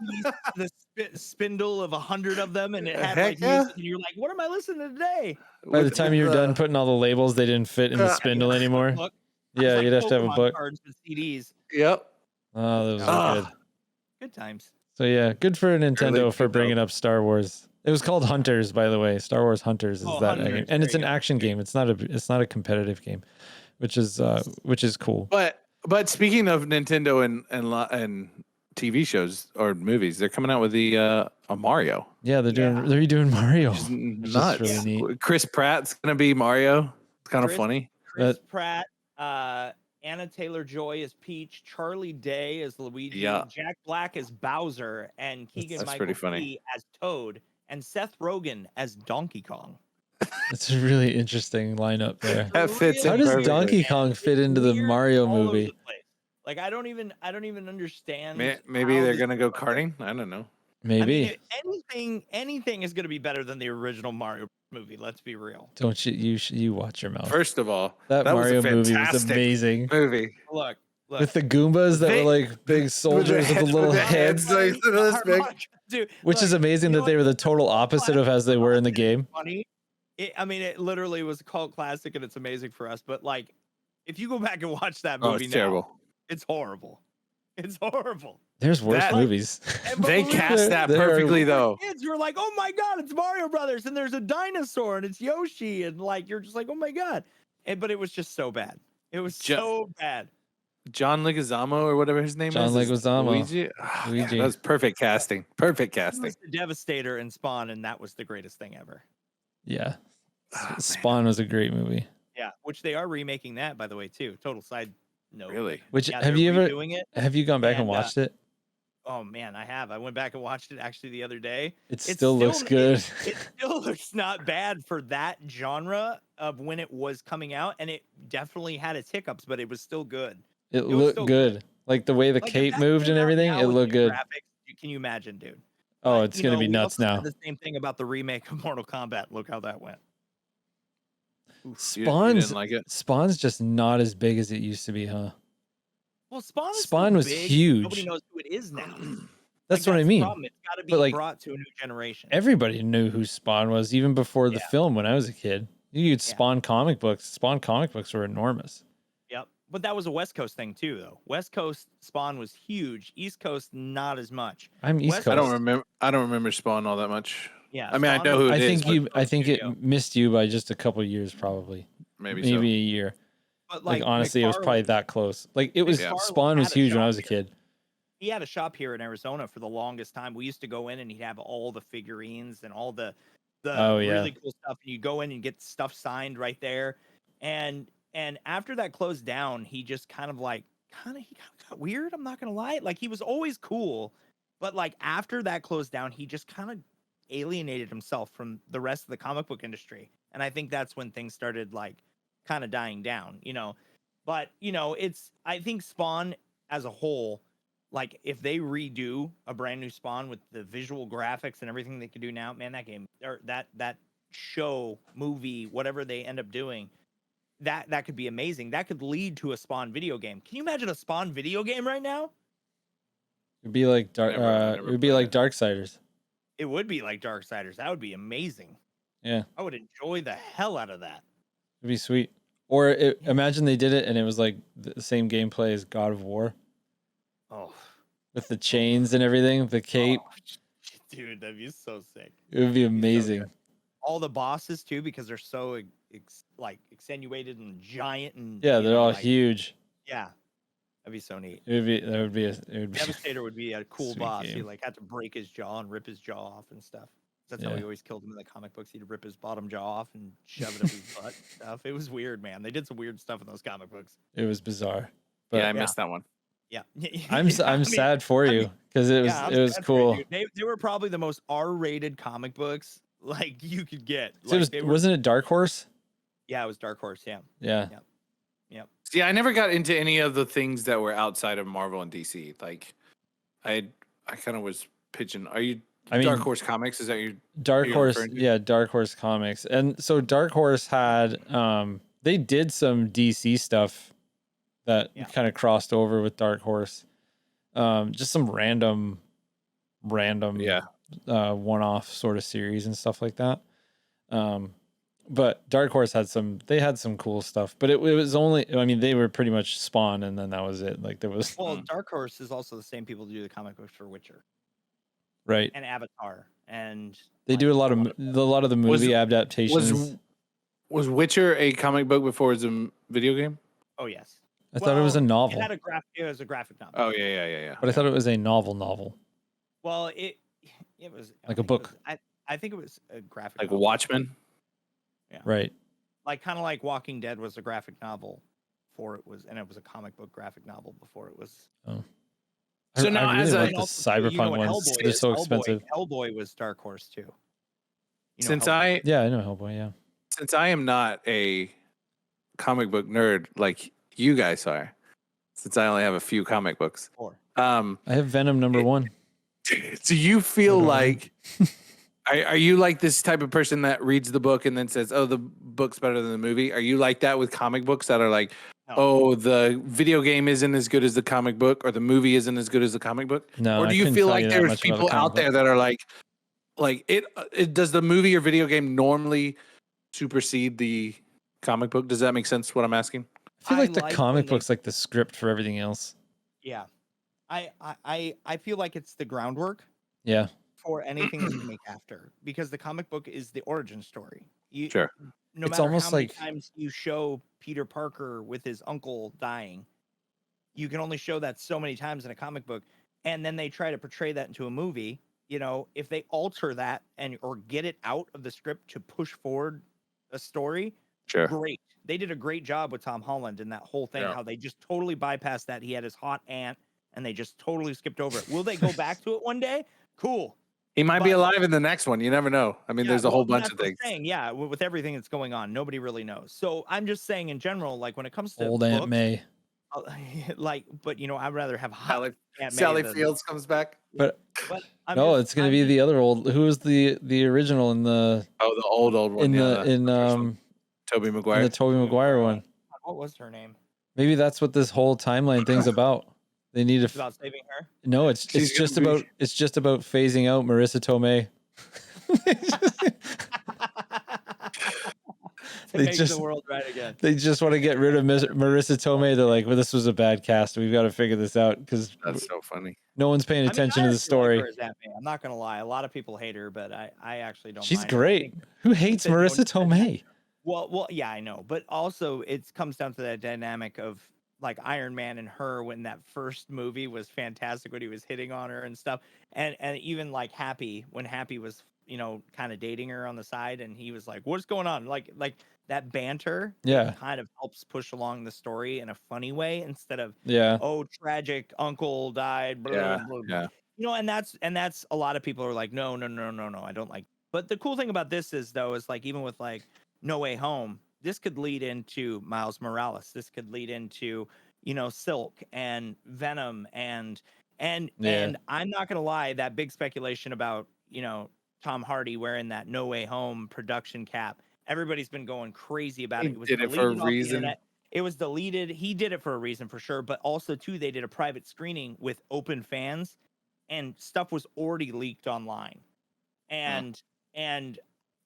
spindle of 100 of them, and it had Heck like music, and you're like, what am I listening to today? By the time you're done putting all the labels, they didn't fit in the spindle anymore. Look, Yeah, you'd have to have a Pokemon book. cards and CDs. Yep. Oh, those Ah. are good. Good times. So yeah, good for Nintendo Really for good bringing up Star Wars. It was called Hunters, by the way. Star Wars Hunters is that Hunters, game, and it's there an you go. action game. It's not a competitive game, which is cool. But speaking of Nintendo and TV shows or movies, they're coming out with the a Mario. Yeah, they're redoing Mario. Which is Which nuts. is really neat. Chris Pratt's gonna be Mario. It's kind of funny. Chris Pratt, Anna Taylor-Joy as Peach, Charlie Day as Luigi, Jack Black as Bowser, and Keegan-Michael Key as Toad, and Seth Rogen as Donkey Kong. It's a really interesting lineup there. That fits How in does perfectly. Donkey Kong fit into the Weird Mario all over movie? the place. Like I don't even understand. Maybe how they're this gonna is go going. karting. I don't know. Maybe. I mean, anything is going to be better than the original Mario movie. Let's be real. Don't you watch your mouth. First of all, that Mario was a movie was amazing. Movie. Look. With the Goombas that were like big soldiers with the little heads, like this big. Dude, which is amazing that they were the total opposite of as they were in the game. Funny. It literally was a cult classic, and it's amazing for us. But like, if you go back and watch that movie it's now, terrible. It's horrible. It's horrible. There's worse movies. They cast that perfectly, though. Kids were like, "Oh my god, it's Mario Brothers!" and there's a dinosaur, and it's Yoshi, and like you're just like, "Oh my god!" But it was just so bad. It was so bad. John Leguizamo or whatever his name is. John Leguizamo. Luigi. Luigi. That was perfect casting. Perfect casting. He was the Devastator in Spawn, and that was the greatest thing ever. Yeah. Spawn was a great movie. Yeah, which they are remaking that, by the way, too. Total side note. Really? Which yeah, have you ever doing it? Have you gone back and watched it? Oh man, I have. I went back and watched it actually the other day. It still looks good. It still looks not bad for that genre of when it was coming out, and it definitely had its hiccups, but it was still good. It looked good. Like the way the cape moved and everything, it looked good. Graphics, can you imagine, dude? Oh, it's gonna be nuts now. The same thing about the remake of Mortal Kombat. Look how that went. Spawn's just not as big as it used to be, huh? Well, Spawn was big. huge. Nobody knows who it is now. That's what I mean. It's got to be brought to a new generation. Everybody knew who Spawn was, even before the film. When I was a kid, you could Spawn comic books. Spawn comic books were enormous. Yep, but that was a West Coast thing too, though. West Coast Spawn was huge. East Coast, not as much. I'm East Coast. I don't remember Spawn all that much. Yeah, I mean, I know who it is. I think it missed you by just a couple of years, probably. Maybe a year. But like honestly, it was probably that close. Like it was Spawn was huge when I was a kid. He had a shop here in Arizona for the longest time. We used to go in and he'd have all the figurines and all the really cool stuff. And you go in and get stuff signed right there. And after that closed down, he just kind of got weird. I'm not gonna lie. Like he was always cool, but like after that closed down, he just kind of alienated himself from the rest of the comic book industry. And I think that's when things started like kind of dying down, but I think Spawn as a whole, like if they redo a brand new Spawn with the visual graphics and everything they could do now, man, that game or that show, movie, whatever they end up doing, that could be amazing. That could lead to a Spawn video game. Can you imagine a Spawn video game right now? It'd be like Darksiders. It would be like Darksiders. That would be amazing. Yeah. I would enjoy the hell out of that. It'd be sweet. Or imagine they did it and it was like the same gameplay as God of War. Oh. With the chains and everything, the cape. Oh, dude, that'd be so sick. It would be amazing. So all the bosses too, because they're so extenuated and giant and they're all huge. Yeah. That'd be so neat. Devastator would be a cool boss. Game. He like had to break his jaw and rip his jaw off and stuff. That's how he always killed him in the comic books. He'd rip his bottom jaw off and shove it up his butt and stuff. It was weird, man. They did some weird stuff in those comic books. It was bizarre. But I missed that one. Yeah. I'm sad for you because it was cool. They were probably the most R-rated comic books like you could get. So wasn't it Dark Horse? Yeah, it was Dark Horse. Yeah. Yep. See, I never got into any of the things that were outside of Marvel and DC. Like, I kind of was pitching. Dark Horse Comics? Is that your Dark Horse? Yeah, Dark Horse Comics. And so Dark Horse had they did some DC stuff that kind of crossed over with Dark Horse. Just some random random Yeah. one-off sort of series and stuff like that. But Dark Horse had some cool stuff, but it was only, I mean, they were pretty much Spawn, and then that was it. Like there was Well, Dark Horse is also the same people who do the comic books for Witcher right. and Avatar, and They do a lot of the movie adaptations. Was Witcher a comic book before it was a video game? Oh yes. I thought it was a novel. It was a graphic novel. Oh yeah. But I thought it was a novel. Well, it was like a book. I think it was a graphic like novel. Watchmen. Yeah. Right. Like kind of like Walking Dead was a graphic novel before it was, and it was a comic book graphic novel before it was. Oh. So now, I really as like the cyberpunk ones, they're so expensive. Hellboy was Dark Horse too. I know Hellboy. Yeah. Since I am not a comic book nerd like you guys are, since I only have a few comic books, I have Venom #1. Do you feel like? Are you like this type of person that reads the book and then says, "Oh, the book's better than the movie"? Are you like that with comic books that are like, no. "Oh, the video game isn't as good as the comic book, or the movie isn't as good as the comic book"? No. Or do you feel like there's people out there that are like it? Does the movie or video game normally supersede the comic book? Does that make sense? What I'm asking. I feel like the comic book's like the script for everything else. Yeah, I feel like it's the groundwork. Yeah. For anything that you make after, because the comic book is the origin story. Sure. No it's matter almost how many like times you show Peter Parker with his uncle dying, you can only show that so many times in a comic book, and then they try to portray that into a movie. You know, if they alter that or get it out of the script to push forward a story, sure, great. They did a great job with Tom Holland and that whole thing. Yeah. How they just totally bypassed that. He had his hot aunt, and they just totally skipped over it. Will they go back to it one day? Cool. He might be alive in the next one. You never know. I mean, there's a whole bunch of things. Yeah, with everything that's going on, nobody really knows. So I'm just saying, in general, like when it comes to old books, Aunt May, but I'd rather have Sally Fields comes back. But no, it's gonna be the other old. Who was the original in the? Oh, the old one. Tobey Maguire. In the Tobey Maguire one. What was her name? Maybe that's what this whole timeline thing's about. They need to about saving her. No, it's just about phasing out Marissa Tomei. Make the world right again. They just want to get rid of Marissa Tomei. They're like, well, this was a bad cast. We've got to figure this out because that's so funny. No one's paying attention to the story. I'm not gonna lie. A lot of people hate her, but I actually don't. She's mind great. Who hates Marissa Tomei? Well, yeah, I know, but also it comes down to that dynamic of like Iron Man and her when that first movie was fantastic when he was hitting on her and stuff, and even like Happy when Happy was kind of dating her on the side and he was like, what's going on, like that banter kind of helps push along the story in a funny way instead of oh, tragic uncle died, blah, blah, blah. And that's a lot of people are like, no, I don't like. But the cool thing about this is like even with like No Way Home, this could lead into Miles Morales. This could lead into, Silk and Venom and I'm not gonna lie, that big speculation about, Tom Hardy wearing that No Way Home production cap. Everybody's been going crazy about it. It was did it for a reason. It was deleted. He did it for a reason for sure, but also too, they did a private screening with open fans, and stuff was already leaked online, and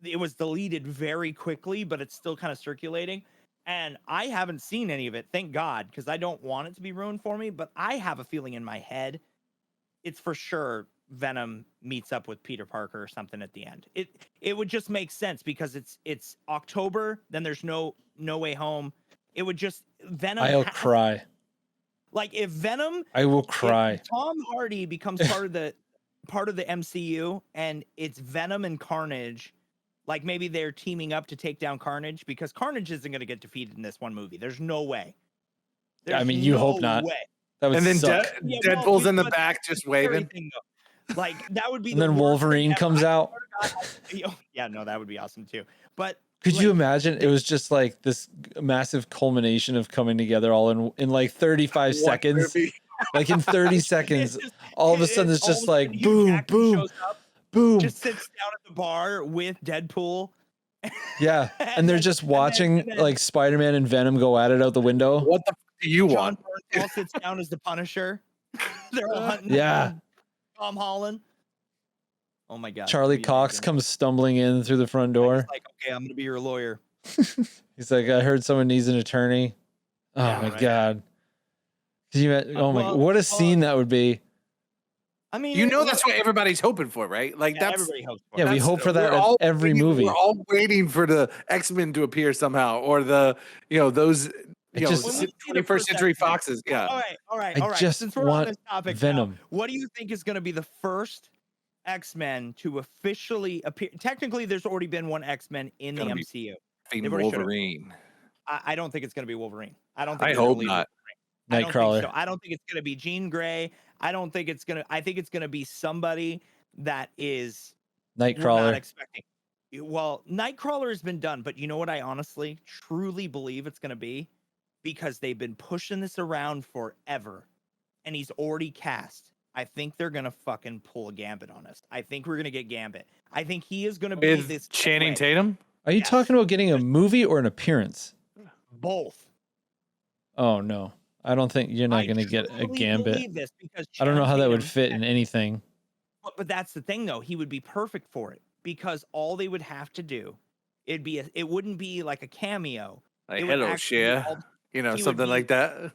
it was deleted very quickly, but it's still kind of circulating. And I haven't seen any of it, thank God, because I don't want it to be ruined for me. But I have a feeling in my head, it's for sure Venom meets up with Peter Parker or something at the end. It would just make sense because it's October, then there's no Way Home. It would just Venom. I'll cry. Like if Venom, I will cry. If Tom Hardy becomes part of the MCU, and it's Venom and Carnage. Like maybe they're teaming up to take down Carnage because Carnage isn't going to get defeated in this one movie. There's no way. You hope not. Way. That would and then suck. Deadpool's in the back just waving. Like that would be. And then Wolverine comes out. Yeah, no, that would be awesome too. But could you imagine? It was just like this massive culmination of coming together all in like 35 seconds. Like in 30 seconds, all of a sudden it's just like boom, boom. Boom. Just sits down at the bar with Deadpool. Yeah. And they're just watching like Spider-Man and Venom go at it out the window. What the do you want? John Bernthal sits down as the Punisher. They're all hunting Tom Holland. Oh my god. Charlie it'd be Cox amazing. comes stumbling in through the front I'm door. just like, okay, I'm gonna be your lawyer. He's like, I heard someone needs an attorney. Oh Yeah, my right. god. Can you, oh my, well, what a well, scene that would be. I mean, You know that's what everybody's hoping for, right? Like yeah, that's everybody hopes for. Yeah, it. we that's- hope for we're that in all every waiting- movie. We're all waiting for the X-Men to appear somehow, or the those just- When we see the 21st first Century X-Men- Foxes. Yeah. All right. I just Since we're on want this topic, Venom. now, what do you think is going to be the first X-Men to officially appear? Technically, there's already been one X-Men in the Gonna be MCU. Fiend They've already showed it. Wolverine. I don't think it's going to be Wolverine. I don't think I they're gonna hope leave not. I don't think Nightcrawler. so. I don't think it's going to be Jean Grey. I think it's going to be somebody that is we're not Nightcrawler. expecting. Well, Nightcrawler has been done, but you know what I honestly, truly believe it's going to be? Because they've been pushing this around forever and he's already cast. I think they're going to fucking pull a Gambit on us. I think we're going to get Gambit. I think he is going to be With this Channing getaway. Tatum. Are you Yes. talking about getting a movie or an appearance? Both. Oh no. I don't think you're not I going to get a truly Gambit. believe this because I don't know how Channing that would Tatum- fit in anything. But that's the thing, though. He would be perfect for it because all they would have to do, it wouldn't be like a cameo. Like It would hello, actually be Cher. all- You know, he would something be- like that.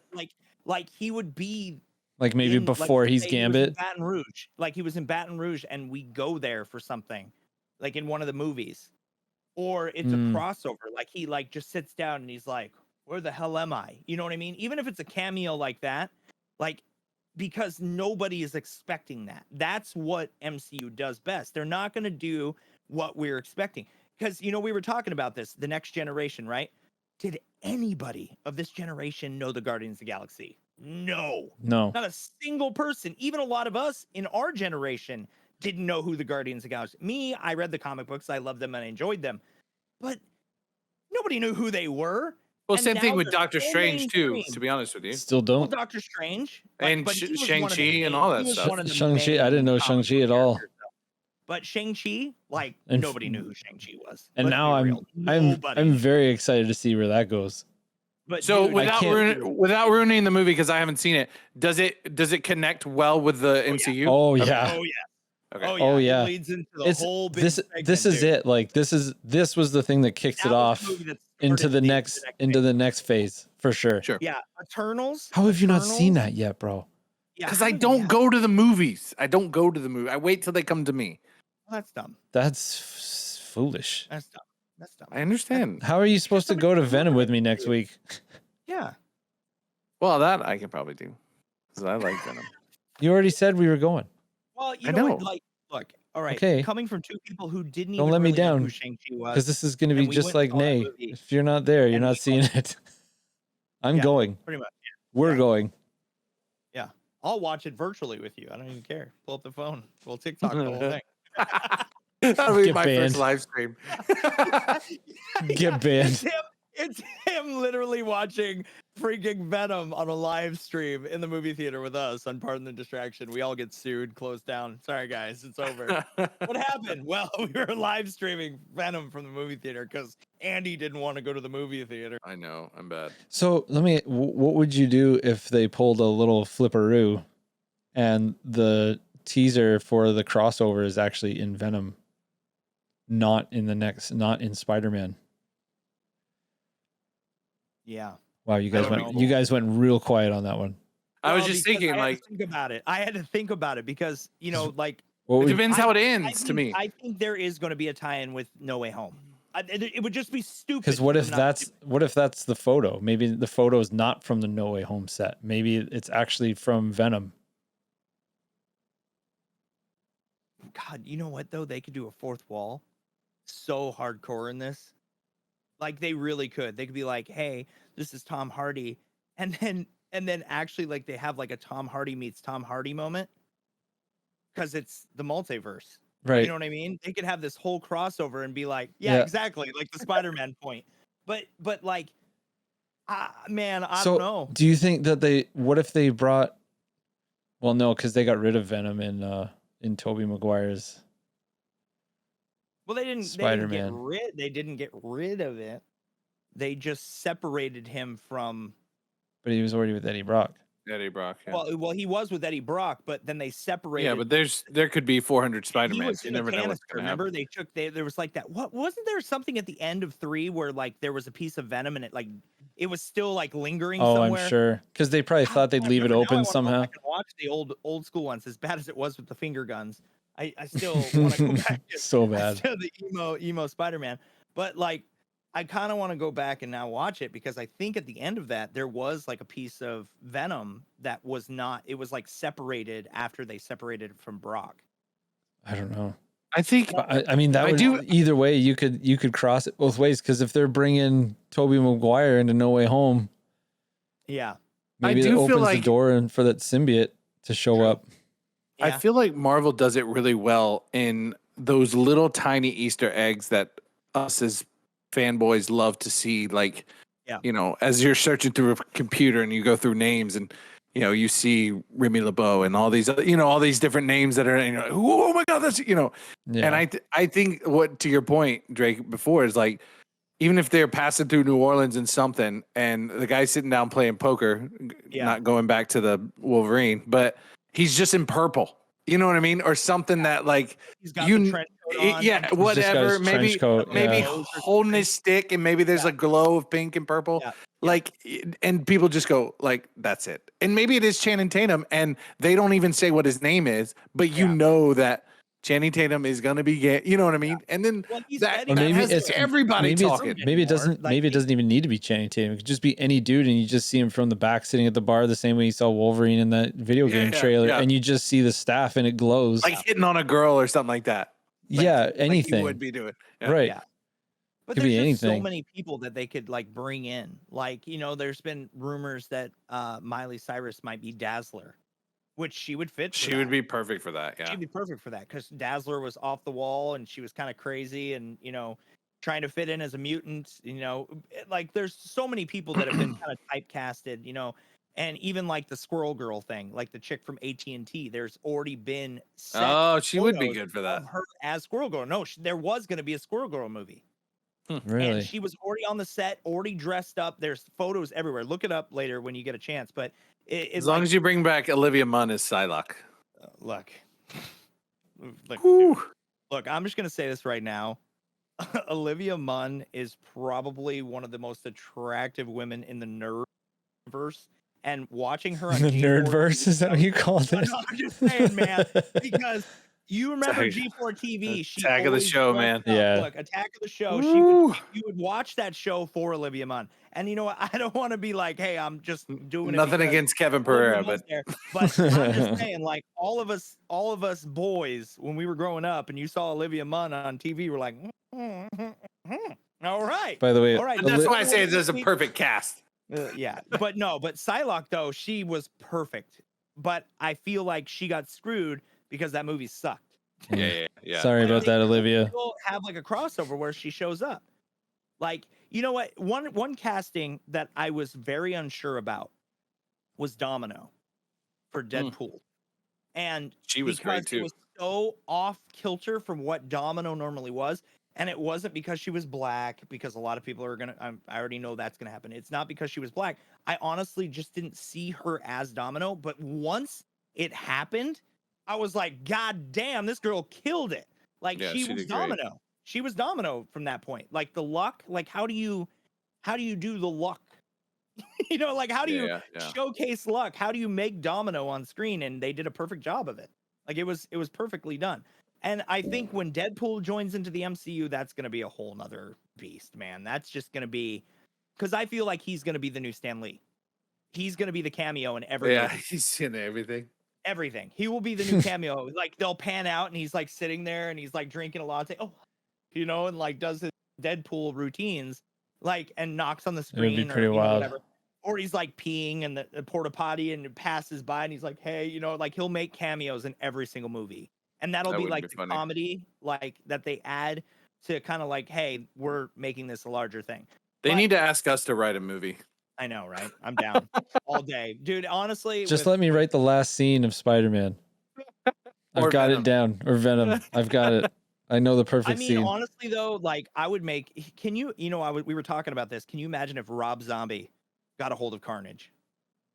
Like he would be Like maybe in, like, before he's say he was in Gambit. Baton Rouge. Like he was in Baton Rouge, and we go there for something, like in one of the movies, or it's a crossover. Like he just sits down and he's like, "Where the hell am I?" You know what I mean? Even if it's a cameo like that, like. Because nobody is expecting that. That's what MCU does best. They're not going to do what we're expecting. Because, we were talking about this, the next generation, right? Did anybody of this generation know the Guardians of the Galaxy? No. No. Not a single person. Even a lot of us in our generation didn't know who the Guardians of the Galaxy. Me, I read the comic books. I loved them and I enjoyed them. But nobody knew who they were. Well, And same thing now with they're Doctor so Strange too. mainstream. To be honest with you, Still Well, don't. Doctor Strange And but he was one of the Shang-Chi and main- all that he was stuff. one of the Shang-Chi, I didn't know main comic Shang-Chi book at all. characters, though. But Shang-Chi, And nobody knew who Shang-Chi was. And Let's now be real. I'm Nobody. very excited to see where that goes. But So dude, without can't- without ruining the movie because I haven't seen it, does it connect well with the MCU? Oh Okay. yeah. oh yeah, Okay. oh yeah, Oh, yeah. It leads into the It's whole big this is segment, it. Like this was the thing that kicks dude. it That was off the movie that into started the next phase for sure. Sure. Yeah, Eternals. How have you not seen Eternals? that yet, bro? Yeah, Because how I did don't that- go to the movies. I don't go to the movie. I wait till they come to me. Well, that's dumb. That's foolish. That's dumb. That's dumb. I understand. How are you supposed to somebody go to can Venom order with me it. next week? Yeah. Well, that I can probably do because I like Venom. You already said we were going. Well, you I know what? know. Like, look. All right. Okay. Coming from two people who didn't Don't even let me really know down, who Shang-Chi was. Because this is going to be And we just went and like saw that Nay. movie. If you're not there, you're And not we seeing it. I'm Yeah. going. Pretty much. We're Yeah. going. I'll watch it virtually with you. I don't even care. Pull up the phone. We'll TikTok the whole thing. That'll be Get my banned. first live stream. Get banned. It's him literally watching freaking Venom on a live stream in the movie theater with us on Pardon the Distraction. We all get sued, closed down. Sorry, guys. It's over. What happened? Well, we were live streaming Venom from the movie theater because Andy didn't want to go to the movie theater. I know. I'm bad. So what would you do if they pulled a little flipperoo and the teaser for the crossover is actually in Venom, not in Spider-Man? Yeah. Wow, you guys don't went know. you guys went real quiet on that one. I was Well, just because thinking, I had like, to think about it. I had to think about it because, like, What it would, depends how it I ends to think- me. I think there is going to be a tie-in with No Way Home. It would just be stupid. because what for if them not to that's the photo? Maybe the photo is not from the No Way Home set. Maybe it's actually from Venom. do- God, you know what though? They could do a fourth wall so hardcore in this. Like they really could. They could be like, "Hey, this is Tom Hardy," and then actually like they have like a Tom Hardy meets Tom Hardy moment because it's the multiverse. Right. You know what I mean? They could have this whole crossover and be like, yeah, Yeah. exactly, like the Spider-Man point. But like, man, I So don't know. do you think that what if they brought? Well, no, because they got rid of Venom in Tobey Maguire's. Well, they didn't Spider-Man. They didn't get rid of it. They just separated him from. But he was already with Eddie Brock. Eddie Brock. Yeah. Well, he was with Eddie Brock, but then they separated. Yeah, but there could be 400 he Spider-Mans. was You in a never know what's canister. going to Remember, happen. there was like that. What wasn't there something at the end of 3 where like there was a piece of venom and it was still like lingering Oh, somewhere? I'm sure. Because they probably thought they'd I leave it remember now. I open want to go somehow. back and watch the old school ones, as bad as it was with the finger guns. I still want to go back. So bad. To the emo Spider-Man, but like I kind of want to go back and now watch it because I think at the end of that there was like a piece of venom that was not. It was like separated after they separated it from Brock. I don't know. I think I mean, that would either way. You could cross it both ways because if they're bringing Tobey Maguire into No Way Home, Yeah, maybe it opens the door for that symbiote to show up. I feel like Marvel does it really well in those little tiny Easter eggs that us as fanboys love to see. Like, you know, as you're searching through a computer and you go through names and, you know, you see Remy LeBeau and all these, you know, all these different names that are, you know, oh my God, that's, you know. Yeah. And I think what, to your point, Drake, before is like, even if they're passing through New Orleans and something, and the guy's sitting down playing poker, not going back to the Wolverine, but he's just in purple. You know what I mean? Or something that like he's got the trench coat on. Yeah, whatever. Maybe holding his stick, and maybe there's a glow of pink and purple. Yeah. Like, and people just go like, "That's it." And maybe it is Channing Tatum, and they don't even say what his name is, but you know that Channing Tatum is gonna be gay. You know what I mean? And then that has everybody talking. Maybe it doesn't. Maybe it doesn't even need to be Channing Tatum. It could just be any dude, and you just see him from the back sitting at the bar, the same way you saw Wolverine in that video game trailer, and you just see the staff, and it glows like hitting on a girl or something like that. Anything. Like you would be doing right. Yeah. But Could there's be just anything. so many people that they could like bring in. Like, you know, there's been rumors that Miley Cyrus might be Dazzler, which she would fit. She would be perfect for that. Yeah. She'd be perfect for that because Dazzler was off the wall and she was kind of crazy and, you know, trying to fit in as a mutant, you know, like there's so many people that have been kind of typecasted, you know, and even like the Squirrel Girl thing, like the chick from AT&T, there's already been she would be good for that. Her as Squirrel Girl. No, there was going to be a Squirrel Girl movie. Really? And she was already on the set, already dressed up. There's photos everywhere. Look it up later when you get a chance. But as long as you bring back Olivia Munn as Psylocke. Look, dude, look, I'm just gonna say this right now. Olivia Munn is probably one of the most attractive women in the nerdverse. And watching her on the nerdverse, is that what you called it? No, I'm just saying, man, because you remember G4 TV. Attack of the Show, man. Yeah. Look, Attack of the Show. You would watch that show for Olivia Munn. And you know what? I don't want to be like, hey, I'm just doing nothing against Kevin Pereira, but I'm just saying, like all of us boys, when we were growing up, and you saw Olivia Munn on TV, we're like, all right. By the way, all right. That's why I say there's a perfect cast. Yeah, but Psylocke though, she was perfect. But I feel like she got screwed because that movie sucked. Yeah. Sorry about that, Olivia. We'll have like a crossover where she shows up. Like, you know what? One casting that I was very unsure about was Domino for Deadpool. And she was great too. It was so off kilter from what Domino normally was. And it wasn't because she was black, because a lot of people are going to, I already know that's going to happen. It's not because she was black. I honestly just didn't see her as Domino. But once it happened, I was like, God damn, this girl killed it. Like she was Domino. Great. She was Domino from that point. Like the luck, like how do you do the luck? You know, like how do you showcase luck? How do you make Domino on screen? And they did a perfect job of it. Like it was perfectly done. And I think when Deadpool joins into the MCU, that's going to be a whole nother beast, man. That's just going to be, because I feel like he's going to be the new Stan Lee. He's going to be the cameo in every movie. He's in everything. Everything. He will be the new cameo. Like they'll pan out and he's like sitting there and he's like drinking a latte. Oh, you know, and like does his Deadpool routines, like, and knocks on the screen. It'd be pretty wild. Whatever. Or he's like peeing in the porta potty and it passes by and he's like, hey, you know, like he'll make cameos in every single movie. And that'll be like the comedy, like that they add to kind of like, hey, we're making this a larger thing. They need to ask us to write a movie. I know, right? I'm down all day, dude. Honestly, just let me write the last scene of Spider-Man. I've got it down, or Venom. I've got it. I know the perfect scene. Honestly, though, like I would make. Can you? You know, we were talking about this. Can you imagine if Rob Zombie got a hold of Carnage?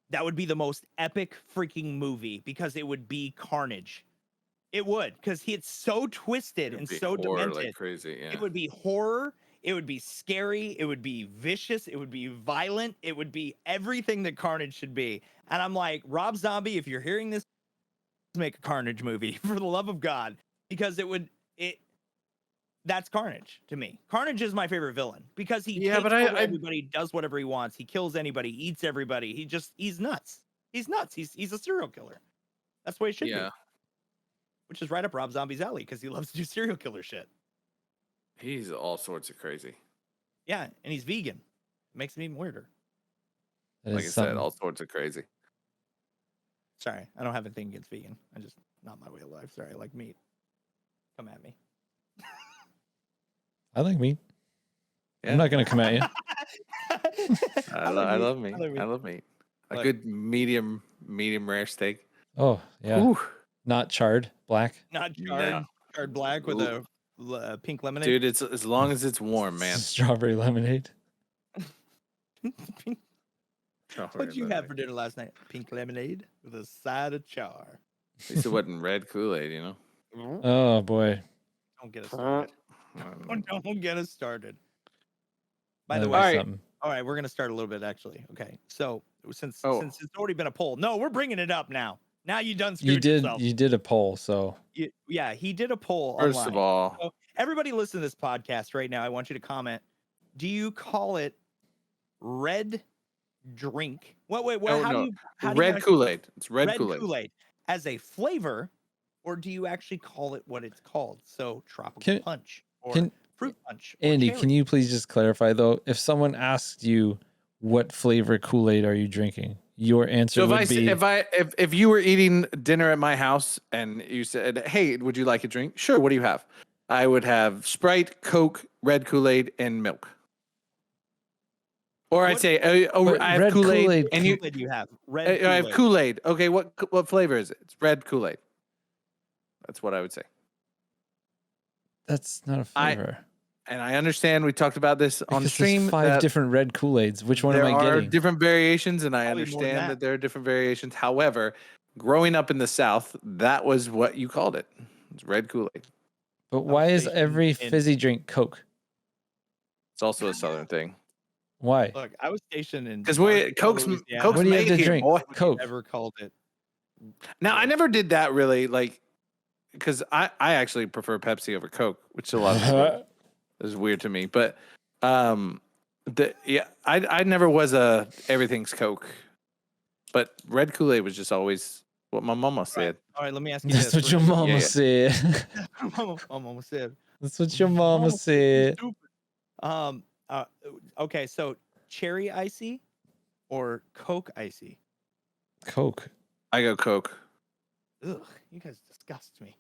that would be the most epic freaking movie because it would be carnage. It would, because it's so twisted and so demented. Like crazy. Yeah. It would be horror. It would be scary. It would be vicious. It would be violent. It would be everything that Carnage should be. And I'm like, Rob Zombie, if you're hearing this, make a Carnage movie for the love of God, because that's Carnage to me. Carnage is my favorite villain because he takes over everybody, does whatever he wants. He kills anybody, eats everybody. He's nuts. He's nuts. He's a serial killer. That's the way it should be. Which is right up Rob Zombie's alley because he loves to do serial killer shit. He's all sorts of crazy. Yeah, and he's vegan. Makes him even weirder. Like I said, all sorts of crazy. Sorry, I don't have anything against vegan. I just not my way of life. Sorry, I like meat. Come at me. I like meat. Yeah. I'm not gonna come at you. I love meat. I love meat. A good medium rare steak. Oh yeah. Ooh. Not charred, black. Not charred. No. Charred black with a pink lemonade. Dude, it's as long as it's warm, man. Strawberry lemonade. What'd you have for dinner last night? Pink lemonade with a side of char. At least it wasn't red Kool-Aid, you know? Oh boy. Don't get us started. Don't get us started. By the way, all right, we're gonna start a little bit actually. Okay, so since it's already been a poll, no, we're bringing it up now. Now you done screwed yourself. You did a poll, so yeah, he did a poll. First online. of all, so everybody listen to this podcast right now. I want you to comment. Do you call it red drink? How do red Kool-Aid. It's red Kool-Aid as a flavor, or do you actually call it what it's called? So tropical punch or fruit punch. Andy, can you please just clarify though? If someone asked you what flavor Kool-Aid are you drinking, your answer would be. If you were eating dinner at my house and you said, "Hey, would you like a drink?" Sure. What do you have? I would have Sprite, Coke, red Kool-Aid, and milk. Or I'd say, I have Kool-Aid, and you have red Kool-Aid. I have Kool-Aid. Okay, what flavor is it? It's red Kool-Aid. That's what I would say. That's not a flavor. And I understand we talked about this on the stream. There's 5 different red Kool-Aids. Which one am I getting? There are different variations, and I understand that there are different variations. However, growing up in the South, that was what you called it. It's red Kool-Aid. But why is every fizzy drink Coke? It's also a Southern thing. Why? Look, I was stationed in because Coke's what do you have to drink? Coke. Never called it. Now I never did that really, like, because I actually prefer Pepsi over Coke, which a lot of people is weird to me. But I never was a everything's Coke, but red Kool-Aid was just always what my mama said. All right, let me ask you That's this. what your mama said. My mama said. That's what your mama said. Okay, so cherry icy or Coke icy? Coke. I go Coke. Ugh, you guys disgust me.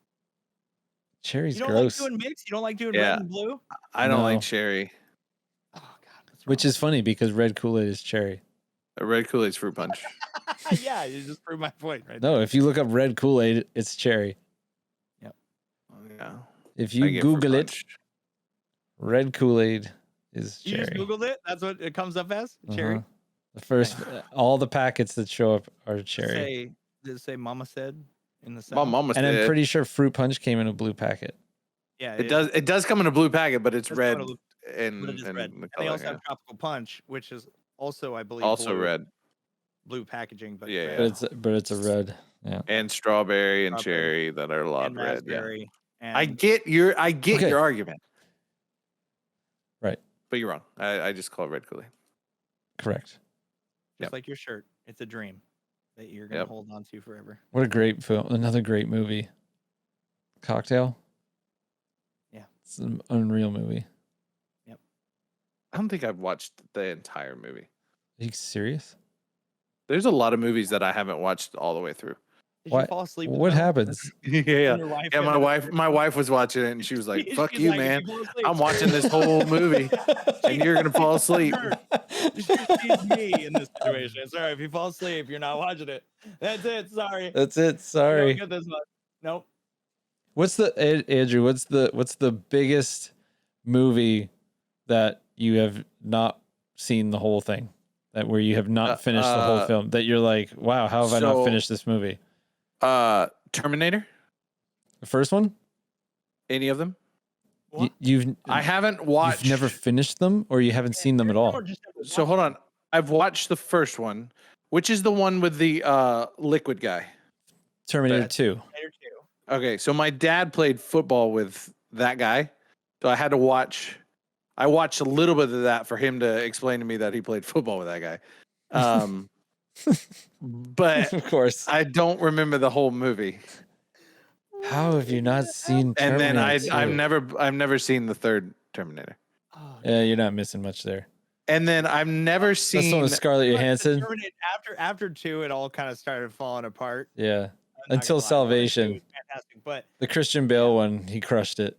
Cherry's gross. gross. You don't like doing mix? You don't like doing red and blue? I don't like cherry. Oh God, which is funny because red Kool-Aid is cherry. Red Kool-Aid's fruit punch. Yeah, you just proved my point right No, if you look up red Kool-Aid, it's cherry. Yep. Yeah. If you Google it, red Kool-Aid is cherry. You just Googled it? That's what it comes up as? Cherry? The first, all the packets that show up are cherry. Did it say mama said in the South? My mama said. And I'm pretty sure fruit punch came in a blue packet. Yeah, it does. It does come in a blue packet, but it's red. And they also have tropical punch, which is also, I believe, also red. Blue packaging, but but it's a red. Yeah. And strawberry and cherry that are a lot red. Yeah. I get your argument. Right. But you're wrong. I just call it red Kool-Aid. Correct. Just like your shirt. It's a dream that you're going to hold on to forever. What a great film. Another great movie. Cocktail. Yeah. It's an unreal movie. Yep. I don't think I've watched the entire movie. Are you serious? There's a lot of movies that I haven't watched all the way through. Did you fall asleep? What happens? Yeah. My wife was watching it and she was like, "Fuck you, man! I'm watching this whole movie, and you're gonna fall asleep." She's me in this situation. Sorry, if you fall asleep, you're not watching it. That's it. Sorry. That's it. Sorry. Don't get this one. Nope. What's Andrew? What's the biggest movie that you have not seen the whole thing? that where you have not finished the whole film that you're like, wow, how have I not finished this movie? Terminator. The first one? Any of them? I haven't watched. You've never finished them, or you haven't seen them at all? So hold on. I've watched the first one, which is the one with the liquid guy. Terminator 2. Terminator 2. Okay, so my dad played football with that guy, so I had to watch. I watched a little bit of that for him to explain to me that he played football with that guy. But Of course. I don't remember the whole movie. How have you not seen Terminator? And then 2? I've never seen the third Terminator. Yeah, you're not missing much there. And then I've never seen. That's the one with Scarlett Johansson. After 2, it all kind of started falling apart. Yeah, until Salvation. Fantastic, but the Christian Bale one, he crushed it.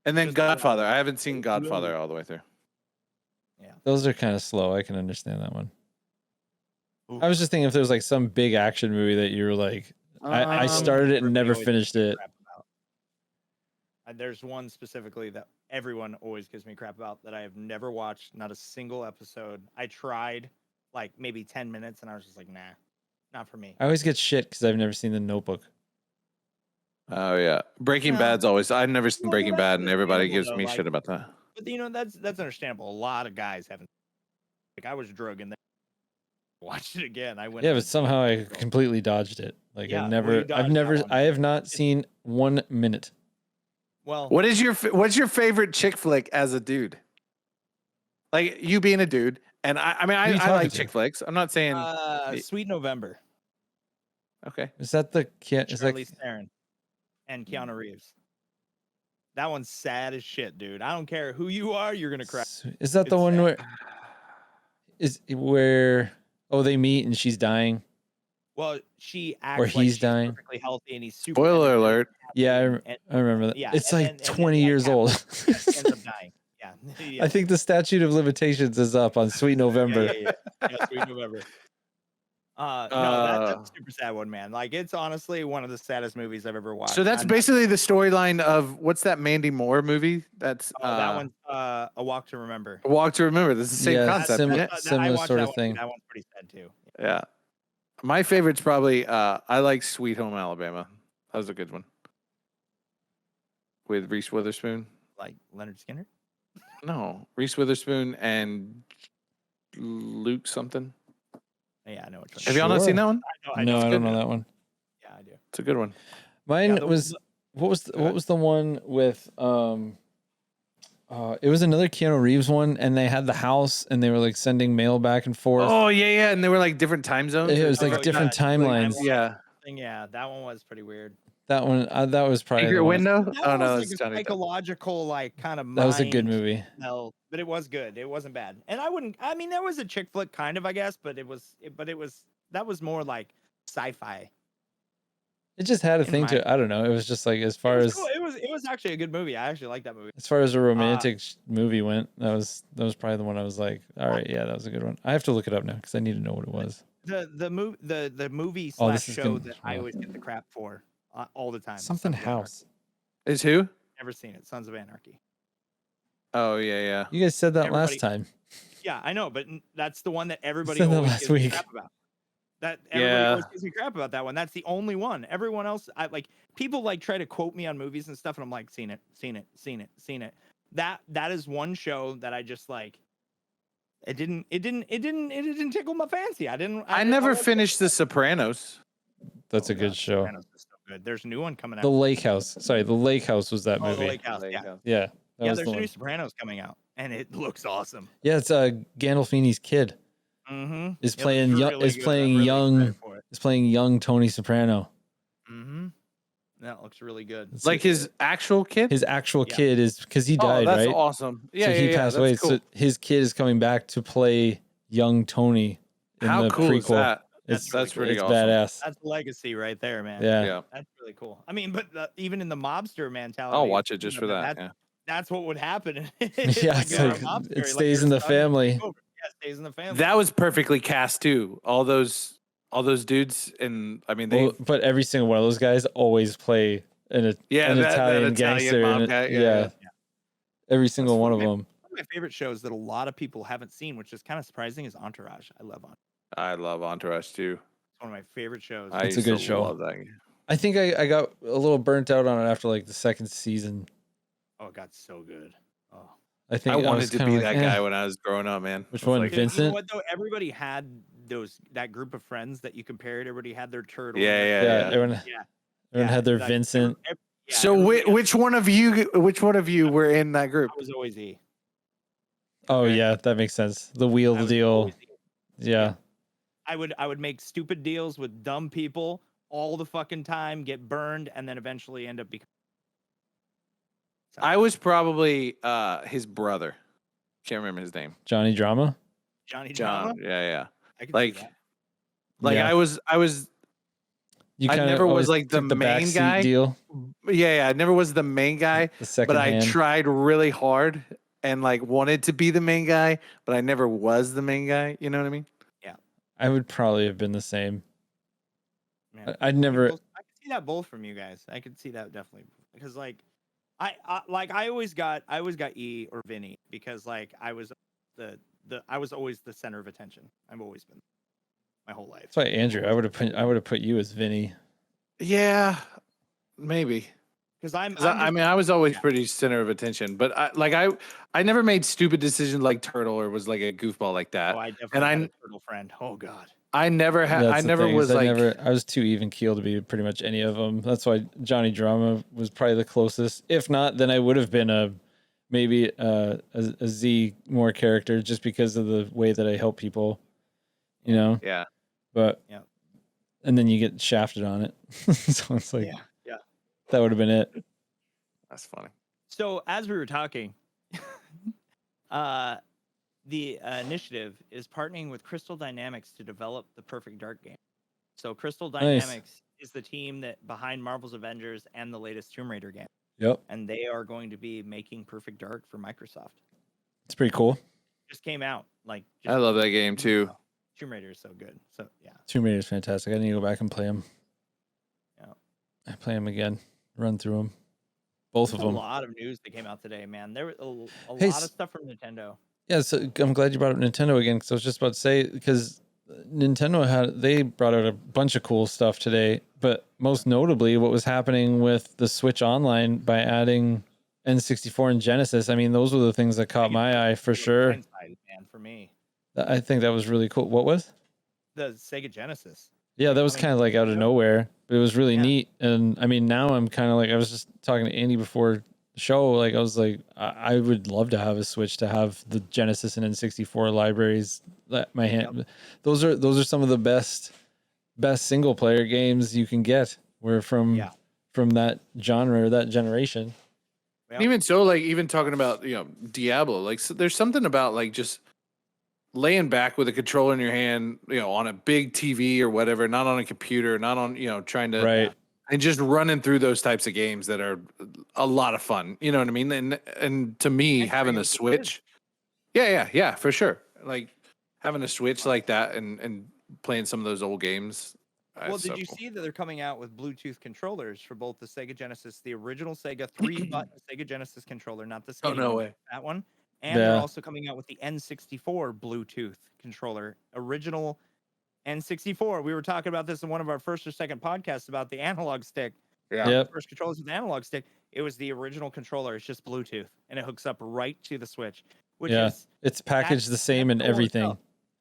And then Godfather. I haven't seen Godfather all the way through. Yeah, those are kind of slow. I can understand that one. I was just thinking if there was like some big action movie that you were like, I started it and never finished it. There's one specifically that everyone always gives me crap about that I have never watched, not a single episode. I tried like maybe 10 minutes and I was just like, nah, not for me. I always get shit because I've never seen The Notebook. Oh yeah, Breaking Bad's always. I've never seen Breaking Bad, and everybody gives me shit about that. But that's understandable. A lot of guys haven't. Like I was drug in there. Watched it again. I went. Yeah, but somehow I completely dodged it. Like Yeah, I have not seen 1 minute. Well, what's your favorite chick flick as a dude? Like you being a dude, and I mean I like chick flicks. I'm not saying Sweet November. Okay, is that the Charlize Theron and Keanu Reeves? That one's sad as shit, dude. I don't care who you are, you're gonna cry. Is that the one where they meet and she's dying? Well, she acts or like he's she's dying. perfectly healthy and he's super. Spoiler alert. Yeah, I remember that. Yeah, it's and like then 20 years old. ends up dying. Yeah. Yeah. I think the statute of limitations is up on Sweet November. Yeah, Sweet November. No, that's a super sad one, man. Like it's honestly one of the saddest movies I've ever watched. So that's basically the storyline of what's that Mandy Moore movie? That's that one's A Walk to Remember. A Walk to Remember. This is the same concept. Similar sort of thing. That one's pretty sad too. Yeah. My favorite's probably I like Sweet Home Alabama. That was a good one. With Reese Witherspoon. Like Leonard Skinner? No. Reese Witherspoon and Luke something. Yeah, I know which one. Have y'all not seen that one? I don't know that one. Yeah, I do. It's a good one. Mine was what was the one with it was another Keanu Reeves one, and they had the house and they were like sending mail back and forth. Oh yeah, and they were like different time zones. It was like different timelines. Yeah, that one was pretty weird. That one that was probably Secret Window. Oh no, it's like a psychological like kind of. That was a good movie. No, but it was good. It wasn't bad, and I mean, that was a chick flick kind of, I guess, but it was that was more like sci-fi. It just had a thing to it. I don't know. It was just like as far as cool. It was actually a good movie. I actually like that movie. As far as a romantic movie went, that was probably the one I was like, all right, yeah, that was a good one. I have to look it up now because I need to know what it was. The movie slash show that I always get the crap for all the time. Something House. Is who? Never seen it. Sons of Anarchy. Oh yeah. You guys said that last time. Yeah, I know, but that's the one that everybody said that always last gives me week. crap about. That everybody always gives me crap about that one. That's the only one. Everyone else, I like people like try to quote me on movies and stuff, and I'm like, seen it. That is one show that I just like. It didn't tickle my fancy. I never finished The Sopranos. That's a good show. Sopranos is so good. There's a new one coming out. The Lake House. Sorry, The Lake House was that movie. The Lake House. Yeah. There's a new Sopranos coming out, and it looks awesome. Yeah, it's Gandolfini's kid. Mm-hmm. Is playing young Tony Soprano. Mm-hmm. That looks really good. It's like his actual kid. His actual kid is because he died, that's right? Awesome. Yeah, so he passed away. Cool. So his kid is coming back to play young Tony in How the cool prequel. Is that? That's pretty it's awesome. Badass. That's legacy right there, man. Yeah. That's really cool. I mean, but even in the mobster mentality, I'll watch it just for that. That's what would happen. It stays in the family. Yeah, it stays in the family. That was perfectly cast too. All those dudes, and I mean but every single one of those guys always play an Italian gangster. mob guy. Yeah. Every single one of them. of my favorite shows that a lot of people haven't seen, which is kind of surprising, is Entourage. I love Entourage. I love Entourage too. It's one of my favorite shows. I It's a used to good show. love that game. I think I got a little burnt out on it after like the second season. Oh, it got so good. Oh. I think I was wanted to kinda be like, that guy when I was growing up, man. Which I was one, like, Dude, you know Vincent? what though? Everybody had that group of friends that you compared. Everybody had their turtle. Yeah, and Yeah, yeah. everyone, Yeah. everyone had their Vincent. So everybody which one of you were in that group? I was always E. Oh Okay. yeah, that makes sense. The wheel I was deal. always E. Yeah. I would make stupid deals with dumb people all the fucking time, get burned, and then eventually end up becoming. I was probably his brother. Can't remember his name. Johnny Drama. Johnny John. Drama. Yeah. I can Like, see that. Yeah. I was. You I kinda never was always like the took main backseat guy. deal. Yeah. I never was the main guy, The second but I hand. tried really hard and like wanted to be the main guy, but I never was the main guy. You know what I mean? I would probably have been the same. Man, I'd never. I could see that both from you guys. I could see that definitely because like I always got E or Vinny because like I was I was always the center of attention. I've always been my whole life. That's why Andrew. I would have put you as Vinny. Yeah, maybe. Because I mean, I was always pretty center of attention, but I never made stupid decisions like Turtle or was like a goofball like that. Oh, I definitely had a turtle friend. Oh God. I never had. That's I the never thing, was is like. I was too even keel to be pretty much any of them. That's why Johnny Drama was probably the closest. If not, then I would have been maybe a Z more character just because of the way that I help people. You know. Yeah. But. Yeah. And then you get shafted on it. So it's like. Yeah. That would have been it. That's funny. So as we were talking, the initiative is partnering with Crystal Dynamics to develop the Perfect Dark game. So Crystal Dynamics is the team that behind Marvel's Avengers and the latest Tomb Raider game. Yep. And they are going to be making Perfect Dark for Microsoft. It's pretty cool. Just came out. Like I love that game too. Tomb Raider is so good. So yeah. Tomb Raider is fantastic. I need to go back and play them. Yeah. I play them again. Run through them. Both of them. A lot of news that came out today, man. There was a Hey, lot of stuff from Nintendo. Yeah, so I'm glad you brought up Nintendo again because I was just about to say because Nintendo they brought out a bunch of cool stuff today, but most notably what was happening with the Switch Online by adding N64 and Genesis. I mean, those were the things that caught my eye for sure. Man, for me, I think that was really cool. What was? The Sega Genesis. Yeah, that was kind of like out of nowhere, but it was really neat. And I mean, now I'm kind of like I was just talking to Andy before the show. Like I was like, I would love to have a Switch to have the Genesis and N64 libraries. That my hand, those are some of the best single player games you can get. Were from that genre or that generation. And even so, like even talking about Diablo, like so there's something about like just laying back with a controller in your hand, on a big TV or whatever, not on a computer, not on, trying to, and just running through those types of games that are a lot of fun. You know what I mean? And to me, having a Switch, yeah, for sure. Like having a Switch like that and playing some of those old games. Well, did you see that they're coming out with Bluetooth controllers for both the Sega Genesis, the original Sega 3-button Sega Genesis controller, not the skinny one, that one. And they're also coming out with the N64 Bluetooth controller, original N64. We were talking about this in one of our first or second podcasts about the analog stick. Yeah. First controllers with the analog stick. It was the original controller. It's just Bluetooth, and it hooks up right to the Switch. Which is it's packaged the same in everything.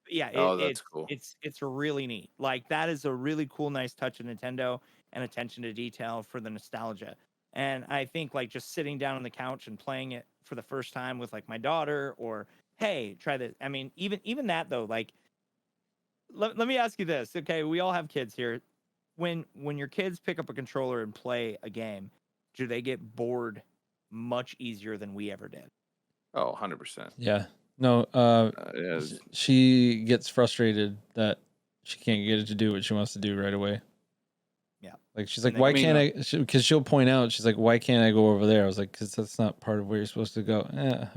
Yeah, that's cool. It's really neat. Like that is a really cool, nice touch of Nintendo and attention to detail for the nostalgia. And I think like just sitting down on the couch and playing it for the first time with like my daughter, or hey, try this. I mean, even that though, like let me ask you this. Okay, we all have kids here. When your kids pick up a controller and play a game, do they get bored much easier than we ever did? Oh, 100%. Yeah. No, she gets frustrated that she can't get it to do what she wants to do right away. Yeah. Like she's like, why can't I? Because she'll point out, she's like, why can't I go over there? I was like, because that's not part of where you're supposed to go.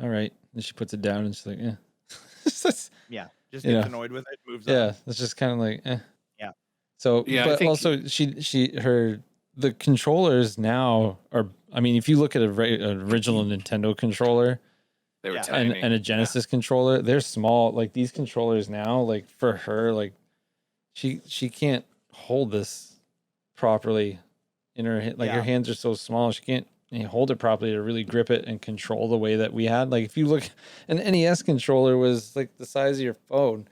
All right. And she puts it down and she's like, yeah. Just gets annoyed with it. Moves on. Yeah. It's just kind of like, Yeah. So, but also the controllers now are, I mean, if you look at an original Nintendo controller, They were Yeah. tiny. and a Genesis controller. They're small. Like these controllers now, like for her, like she can't hold this properly in her like her Yeah. hands are so small she can't hold it properly to really grip it and control the way that we had. Like if you look, an NES controller was like the size of your phone,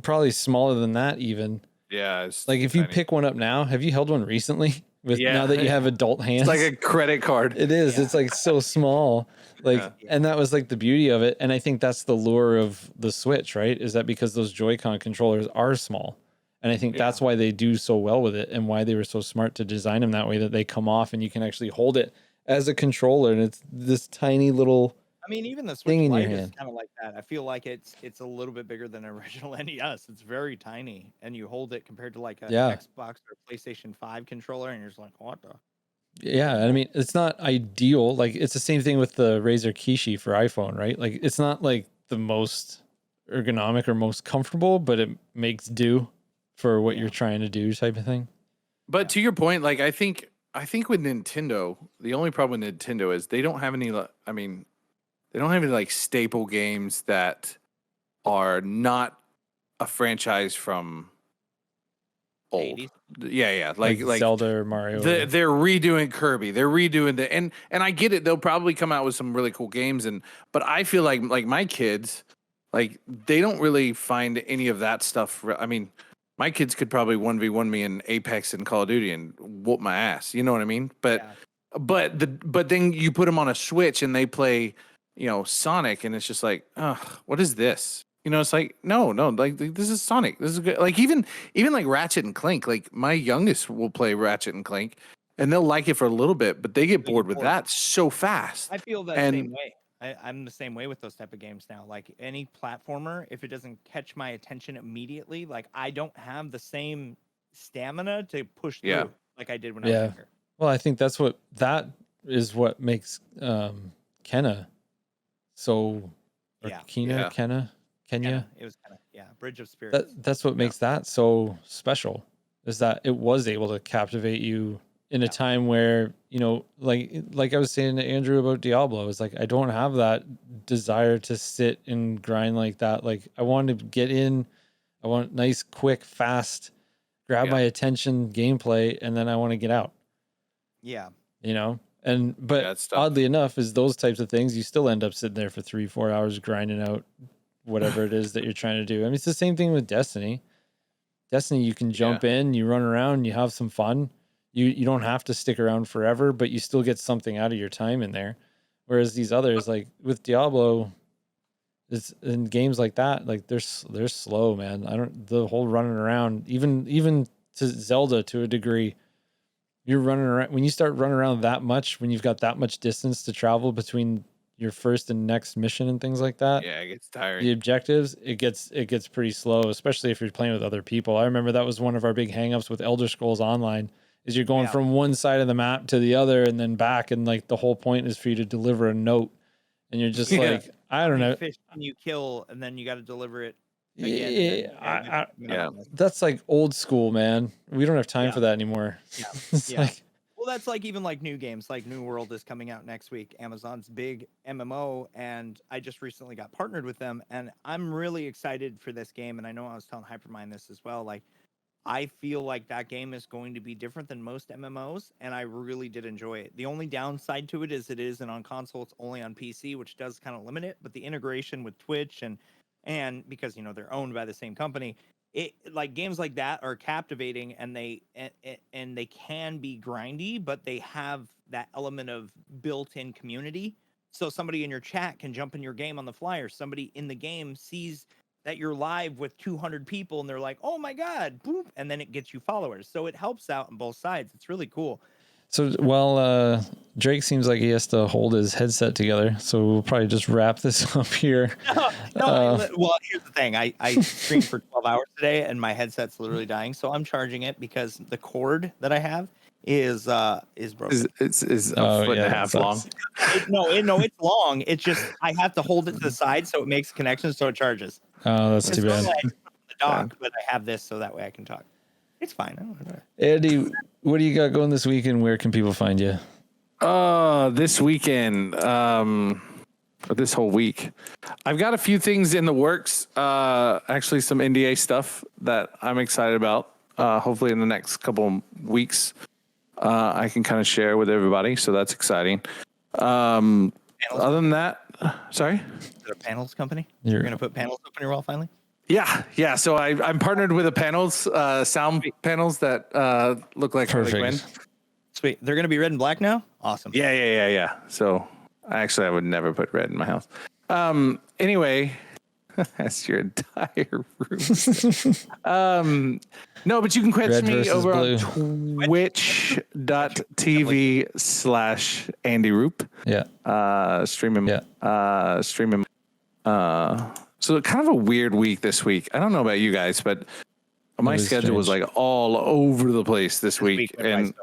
probably smaller than that even. Yeah, it's Like if you tiny. pick one up now, have you held one recently? With Yeah. now that you have adult hands, It's like a credit card. it is. Yeah. It's like so small. Like, Yeah. and that was like the beauty of it. And I think that's the lure of the Switch, right? Is that because those Joy-Con controllers are small. And I think that's why they do so well with it and why they were so smart to design them that way, that they come off and you can actually hold it as a controller. And it's this tiny little I mean, even the thing Switch in your Lite is hand. kind of like that. I feel like it's a little bit bigger than original NES. It's very tiny, and you hold it compared to like a Yeah. Xbox or PlayStation 5 controller, and you're just like, what the? Yeah. I mean, it's not ideal. Like it's the same thing with the Razer Kishi for iPhone, right? Like it's not like the most ergonomic or most comfortable, but it makes do for what you're trying to do type of thing. But to your point, like I think with Nintendo, the only problem with Nintendo is they don't have any. I mean, they don't have any like staple games that are not a franchise from old. 80s. Yeah. Like Zelda or Mario. they're redoing Kirby. They're redoing and I get it. They'll probably come out with some really cool games. But I feel like my kids, like they don't really find any of that stuff. I mean, my kids could probably 1v1 me in Apex and Call of Duty and whoop my ass. You know what I mean? But but then you put them on a Switch and they play, Sonic, and it's just like, what is this? It's like no, like this is Sonic. This is good. Like even like Ratchet and Clank. Like my youngest will play Ratchet and Clank, and they'll like it for a little bit, but they get bored with that so fast. I feel that same way. I'm the same way with those type of games now. Like any platformer, if it doesn't catch my attention immediately, like I don't have the same stamina to push through like I did when I was younger. Well, I think that is what makes Kenna so Kenya. It was kind of Bridge of Spirits. That's what makes that so special, is that it was able to captivate you in a time where, like I was saying to Andrew about Diablo, it's like I don't have that desire to sit and grind like that. Like I want to get in, I want nice, quick, fast, grab my attention gameplay, and then I want to get out. Yeah. But oddly enough, is those types of things, you still end up sitting there for 3-4 hours grinding out whatever it is that you're trying to do. I mean, it's the same thing with Destiny. You can jump in, you run around, you have some fun. You don't have to stick around forever, but you still get something out of your time in there. Whereas these others, like with Diablo, it's in games like that, like they're slow, man. The whole running around, even to Zelda to a degree, you're running around. When you start running around that much, when you've got that much distance to travel between your first and next mission and things like that, it gets tiring. The objectives, it gets pretty slow, especially if you're playing with other people. I remember that was one of our big hangups with Elder Scrolls Online, is you're going from one side of the map to the other and then back, and like the whole point is for you to deliver a note, and you're just like, I don't know, fish you kill and then you got to deliver it again. That's like old school, man. We don't have time for that anymore. Well, that's like even like new games, like New World is coming out next week, Amazon's big MMO, and I just recently got partnered with them, and I'm really excited for this game. And I know I was telling Hipermynd this as well. Like, I feel like that game is going to be different than most MMOs, and I really did enjoy it. The only downside to it is on console, it's only on PC, which does kind of limit it. But the integration with Twitch and because they're owned by the same company, it like games like that are captivating, and they can be grindy, but they have that element of built-in community. So somebody in your chat can jump in your game on the fly, or somebody in the game sees that you're live with 200 people and they're like, oh my God, boop, and then it gets you followers. So it helps out on both sides. It's really cool. So while Drake seems like he has to hold his headset together, so we'll probably just wrap this up here. Well, here's the thing. I streamed for 12 hours today and my headset's literally dying. So I'm charging it because the cord that I have is broken. It's a foot and a half long. No, it's long. It's just I have to hold it to the side so it makes connections so it charges. Oh, that's too bad. Like the dock, but I have this so that way I can talk. It's fine. I don't know. Andy, what do you got going this weekend? Where can people find you? This weekend, this whole week. I've got a few things in the works. Actually, some NDA stuff that I'm excited about. Hopefully, in the next couple weeks, I can kind of share with everybody. So that's exciting. Other than that, sorry. Is it a panels company? You're going to put panels up on your wall finally? Yeah. So I'm partnered with a panels, sound panels that look like Perfect. Harley Quinn. Sweet. They're going to be red and black now? Awesome. Yeah. So actually, I would never put red in my house. Anyway, that's your entire room. No, but you can catch me over on twitch.tv/AndyRoop. Yeah. Streaming. Yeah. Streaming. So kind of a weird week this week. I don't know about you guys, but my schedule was like all over the place this week, and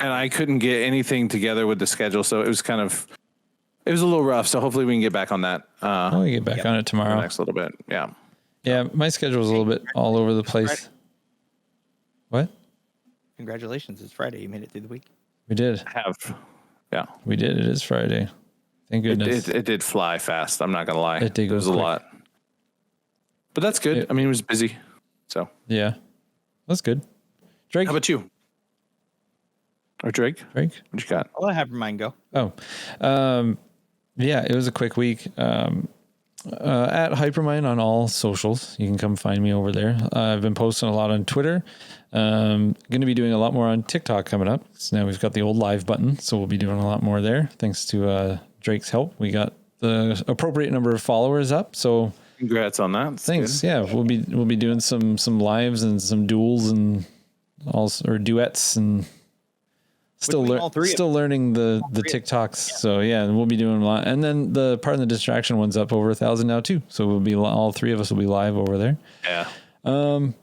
I couldn't get anything together with the schedule. So it was a little rough. So hopefully we can get back on that. We get back on it tomorrow. Next little bit. Yeah. Yeah. My schedule was a little bit all over the place. What? Congratulations. It's Friday. You made it through the week. We did. Yeah. We did. It is Friday. Thank goodness. It did fly fast. I'm not going to lie. It did go It was quick. a lot. But that's good. I mean, it was busy. So. Yeah. That's good. Drake. How about you? Or Drake? What you got? I'll have Hipermynd go. Yeah, it was a quick week. At Hipermynd on all socials. You can come find me over there. I've been posting a lot on Twitter. Going to be doing a lot more on TikTok coming up. So now we've got the old live button, so we'll be doing a lot more there. Thanks to Drake's help, we got the appropriate number of followers up. So congrats on that. Thanks. Yeah, we'll be doing some lives and some duels and or duets and still learning the TikToks. So yeah, we'll be doing a lot. And then the Pardon the Distraction one's up over 1,000 now too. So we'll be all three of us will be live over there. Yeah. Doing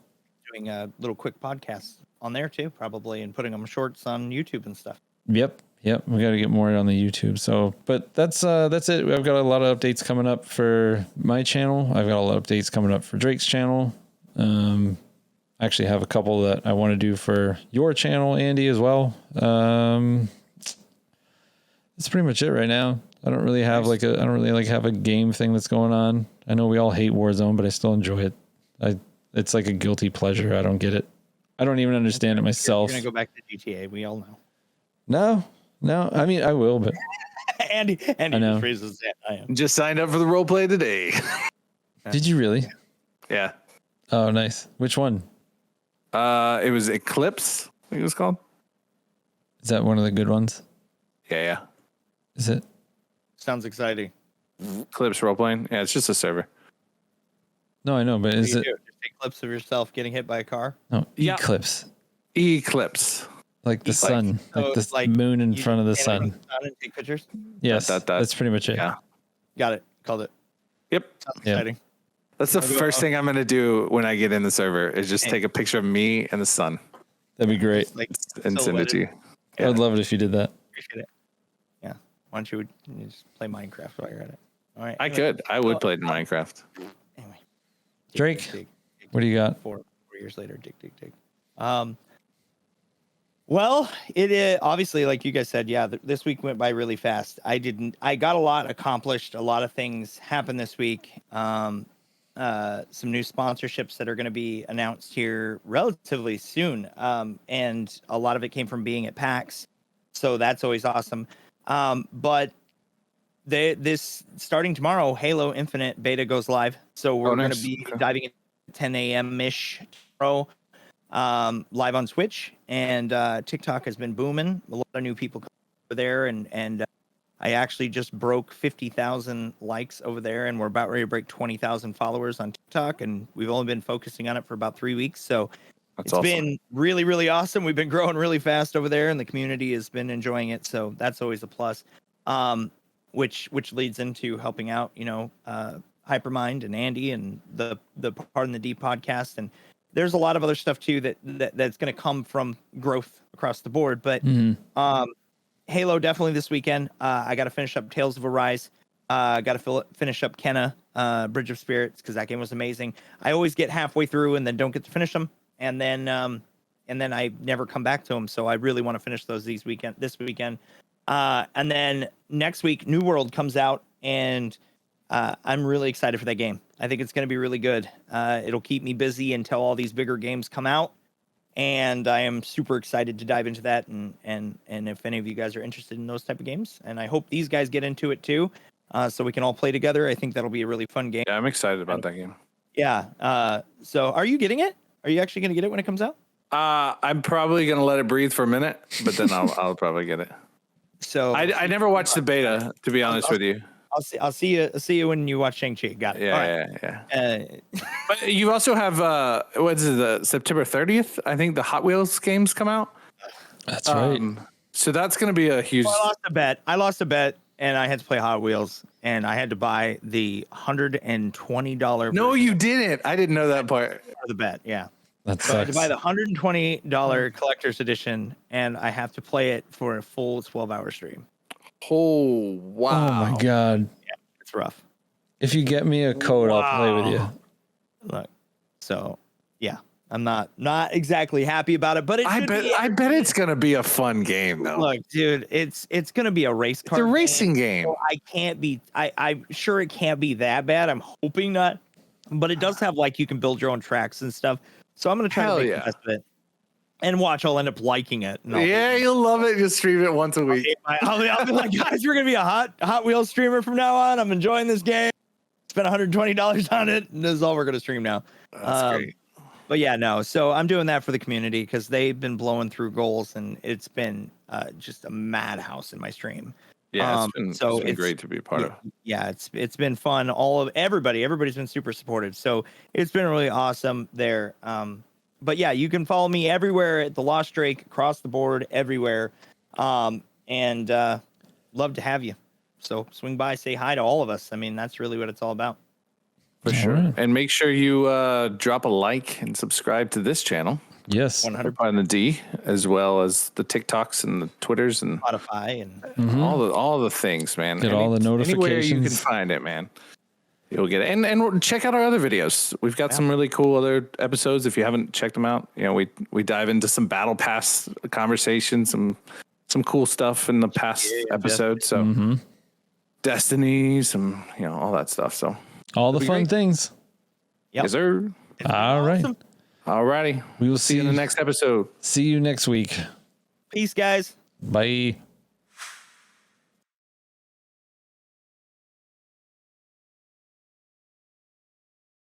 a little quick podcast on there too, probably, and putting them shorts on YouTube and stuff. Yep. We got to get more on the YouTube. So, but that's it. I've got a lot of updates coming up for my channel. I've got a lot of updates coming up for Drake's channel. I actually have a couple that I want to do for your channel, Andy, as well. That's pretty much it right now. I don't really have have a game thing that's going on. I know we all hate Warzone, but I still enjoy it. It's like a guilty pleasure. I don't get it. I don't even understand it myself. You're gonna go back to GTA. We all know. No. I mean, I will, but Andy I know. just raises his hand. I am. Just signed up for the role play today. Did you really? Yeah. Oh, nice. Which one? It was Eclipse, I think it was called. Is that one of the good ones? Yeah. Is it? Sounds exciting. Eclipse role playing. Yeah, it's just a server. No, I know, but is it? Just take clips of yourself getting hit by a car. No, Yeah. Eclipse. Like the sun, So like the moon in front of the sun. And take pictures. Yes, that's pretty much it. Yeah. Got it. Called it. Yep. Sounds Yeah. exciting. That's the first thing I'm going to do when I get in the server is just take a picture of me and the sun That'd be great. and send it to you. I would love it if you did that. Appreciate it. Yeah. Why don't you just play Minecraft while you're at it? All right. I could. I would play Minecraft. Anyway. Drake, Dig. what do you got? 4 years later, dig. Well, it is obviously, like you guys said, yeah, this week went by really fast. I got a lot accomplished. A lot of things happened this week. Some new sponsorships that are going to be announced here relatively soon. And a lot of it came from being at PAX. So that's always awesome. But this starting tomorrow, Halo Infinite beta goes live. So we're going to be diving in 10 a.m.-ish tomorrow, live on Twitch. And TikTok has been booming. A lot of new people come over there. And I actually just broke 50,000 likes over there. And we're about ready to break 20,000 followers on TikTok. And we've only been focusing on it for about 3 weeks. So it's been really, really awesome. We've been growing really fast over there. And the community has been enjoying it. So that's always a plus. Which leads into helping out, Hipermynd and Andy and the Pardon the D podcast. And there's a lot of other stuff too that's going to come from growth across the board. But Halo definitely this weekend. I got to finish up Tales of Arise. Got to finish up Kenna, Bridge of Spirits, because that game was amazing. I always get halfway through and then don't get to finish them, and then I never come back to them. So I really want to finish those this weekend. And then next week, New World comes out, and I'm really excited for that game. I think it's going to be really good. It'll keep me busy until all these bigger games come out, and I am super excited to dive into that. And if any of you guys are interested in those type of games, and I hope these guys get into it too, so we can all play together. I think that'll be a really fun game. Yeah, I'm excited about that game. Yeah. So are you getting it? Are you actually going to get it when it comes out? I'm probably gonna let it breathe for a minute, but then I'll probably get it. So I never watched the beta, to be honest with you. I'll see you when you watch Shang-Chi. Got it. Yeah, All right. yeah. But you also have what is it, September 30th? I think the Hot Wheels games come out. That's right. So that's going to be a huge. Well, I lost a bet, and I had to play Hot Wheels, and I had to buy the $120. No, you didn't. I didn't know that part. For the bet. Yeah. That So I had to sucks. buy the $120 collector's edition, and I have to play it for a full 12-hour stream. Oh wow! Oh my god! It's rough. If you get me a code, I'll play with you. Look, so yeah, I'm not exactly happy about it, but I bet it's gonna be a fun game though. Look, dude, it's gonna be a race car. It's a racing game. So I can't be. I'm sure it can't be that bad. I'm hoping not, but it does have like you can build your own tracks and stuff. So I'm gonna try to make the best of it and watch. I'll end up liking it. Yeah, you'll love it. You'll stream it once a week. I'll be like, guys, we're gonna be a Hot Wheels streamer from now on. I'm enjoying this game. Spent $120 on it, and this is all we're gonna stream now. That's great. But yeah, no. So I'm doing that for the community because they've been blowing through goals, and it's been just a madhouse in my stream. Yeah, it's been great to be a part of. Yeah, it's been fun. Everybody's been super supportive. So it's been really awesome there. But yeah, you can follow me everywhere at TheLostDrake, across the board, everywhere. And love to have you. So swing by, say hi to all of us. I mean, that's really what it's all about. For sure. And make sure you drop a like and subscribe to this channel. Yes. 100%. On the D, as well as the TikToks and the Twitters and Spotify and all the things, man. Get all the Anywhere you can notifications. find it, man. You'll get it. And check out our other videos. We've got some really cool other episodes. If you haven't checked them out, you know, we dive into some Battle Pass conversations, some cool stuff in the past episodes. So Destiny, some, you know, all that stuff. So All the fun things. Yep. yes, sir. All right. Awesome. All righty. We will See you in the next episode. See you next week. Peace, guys. Bye.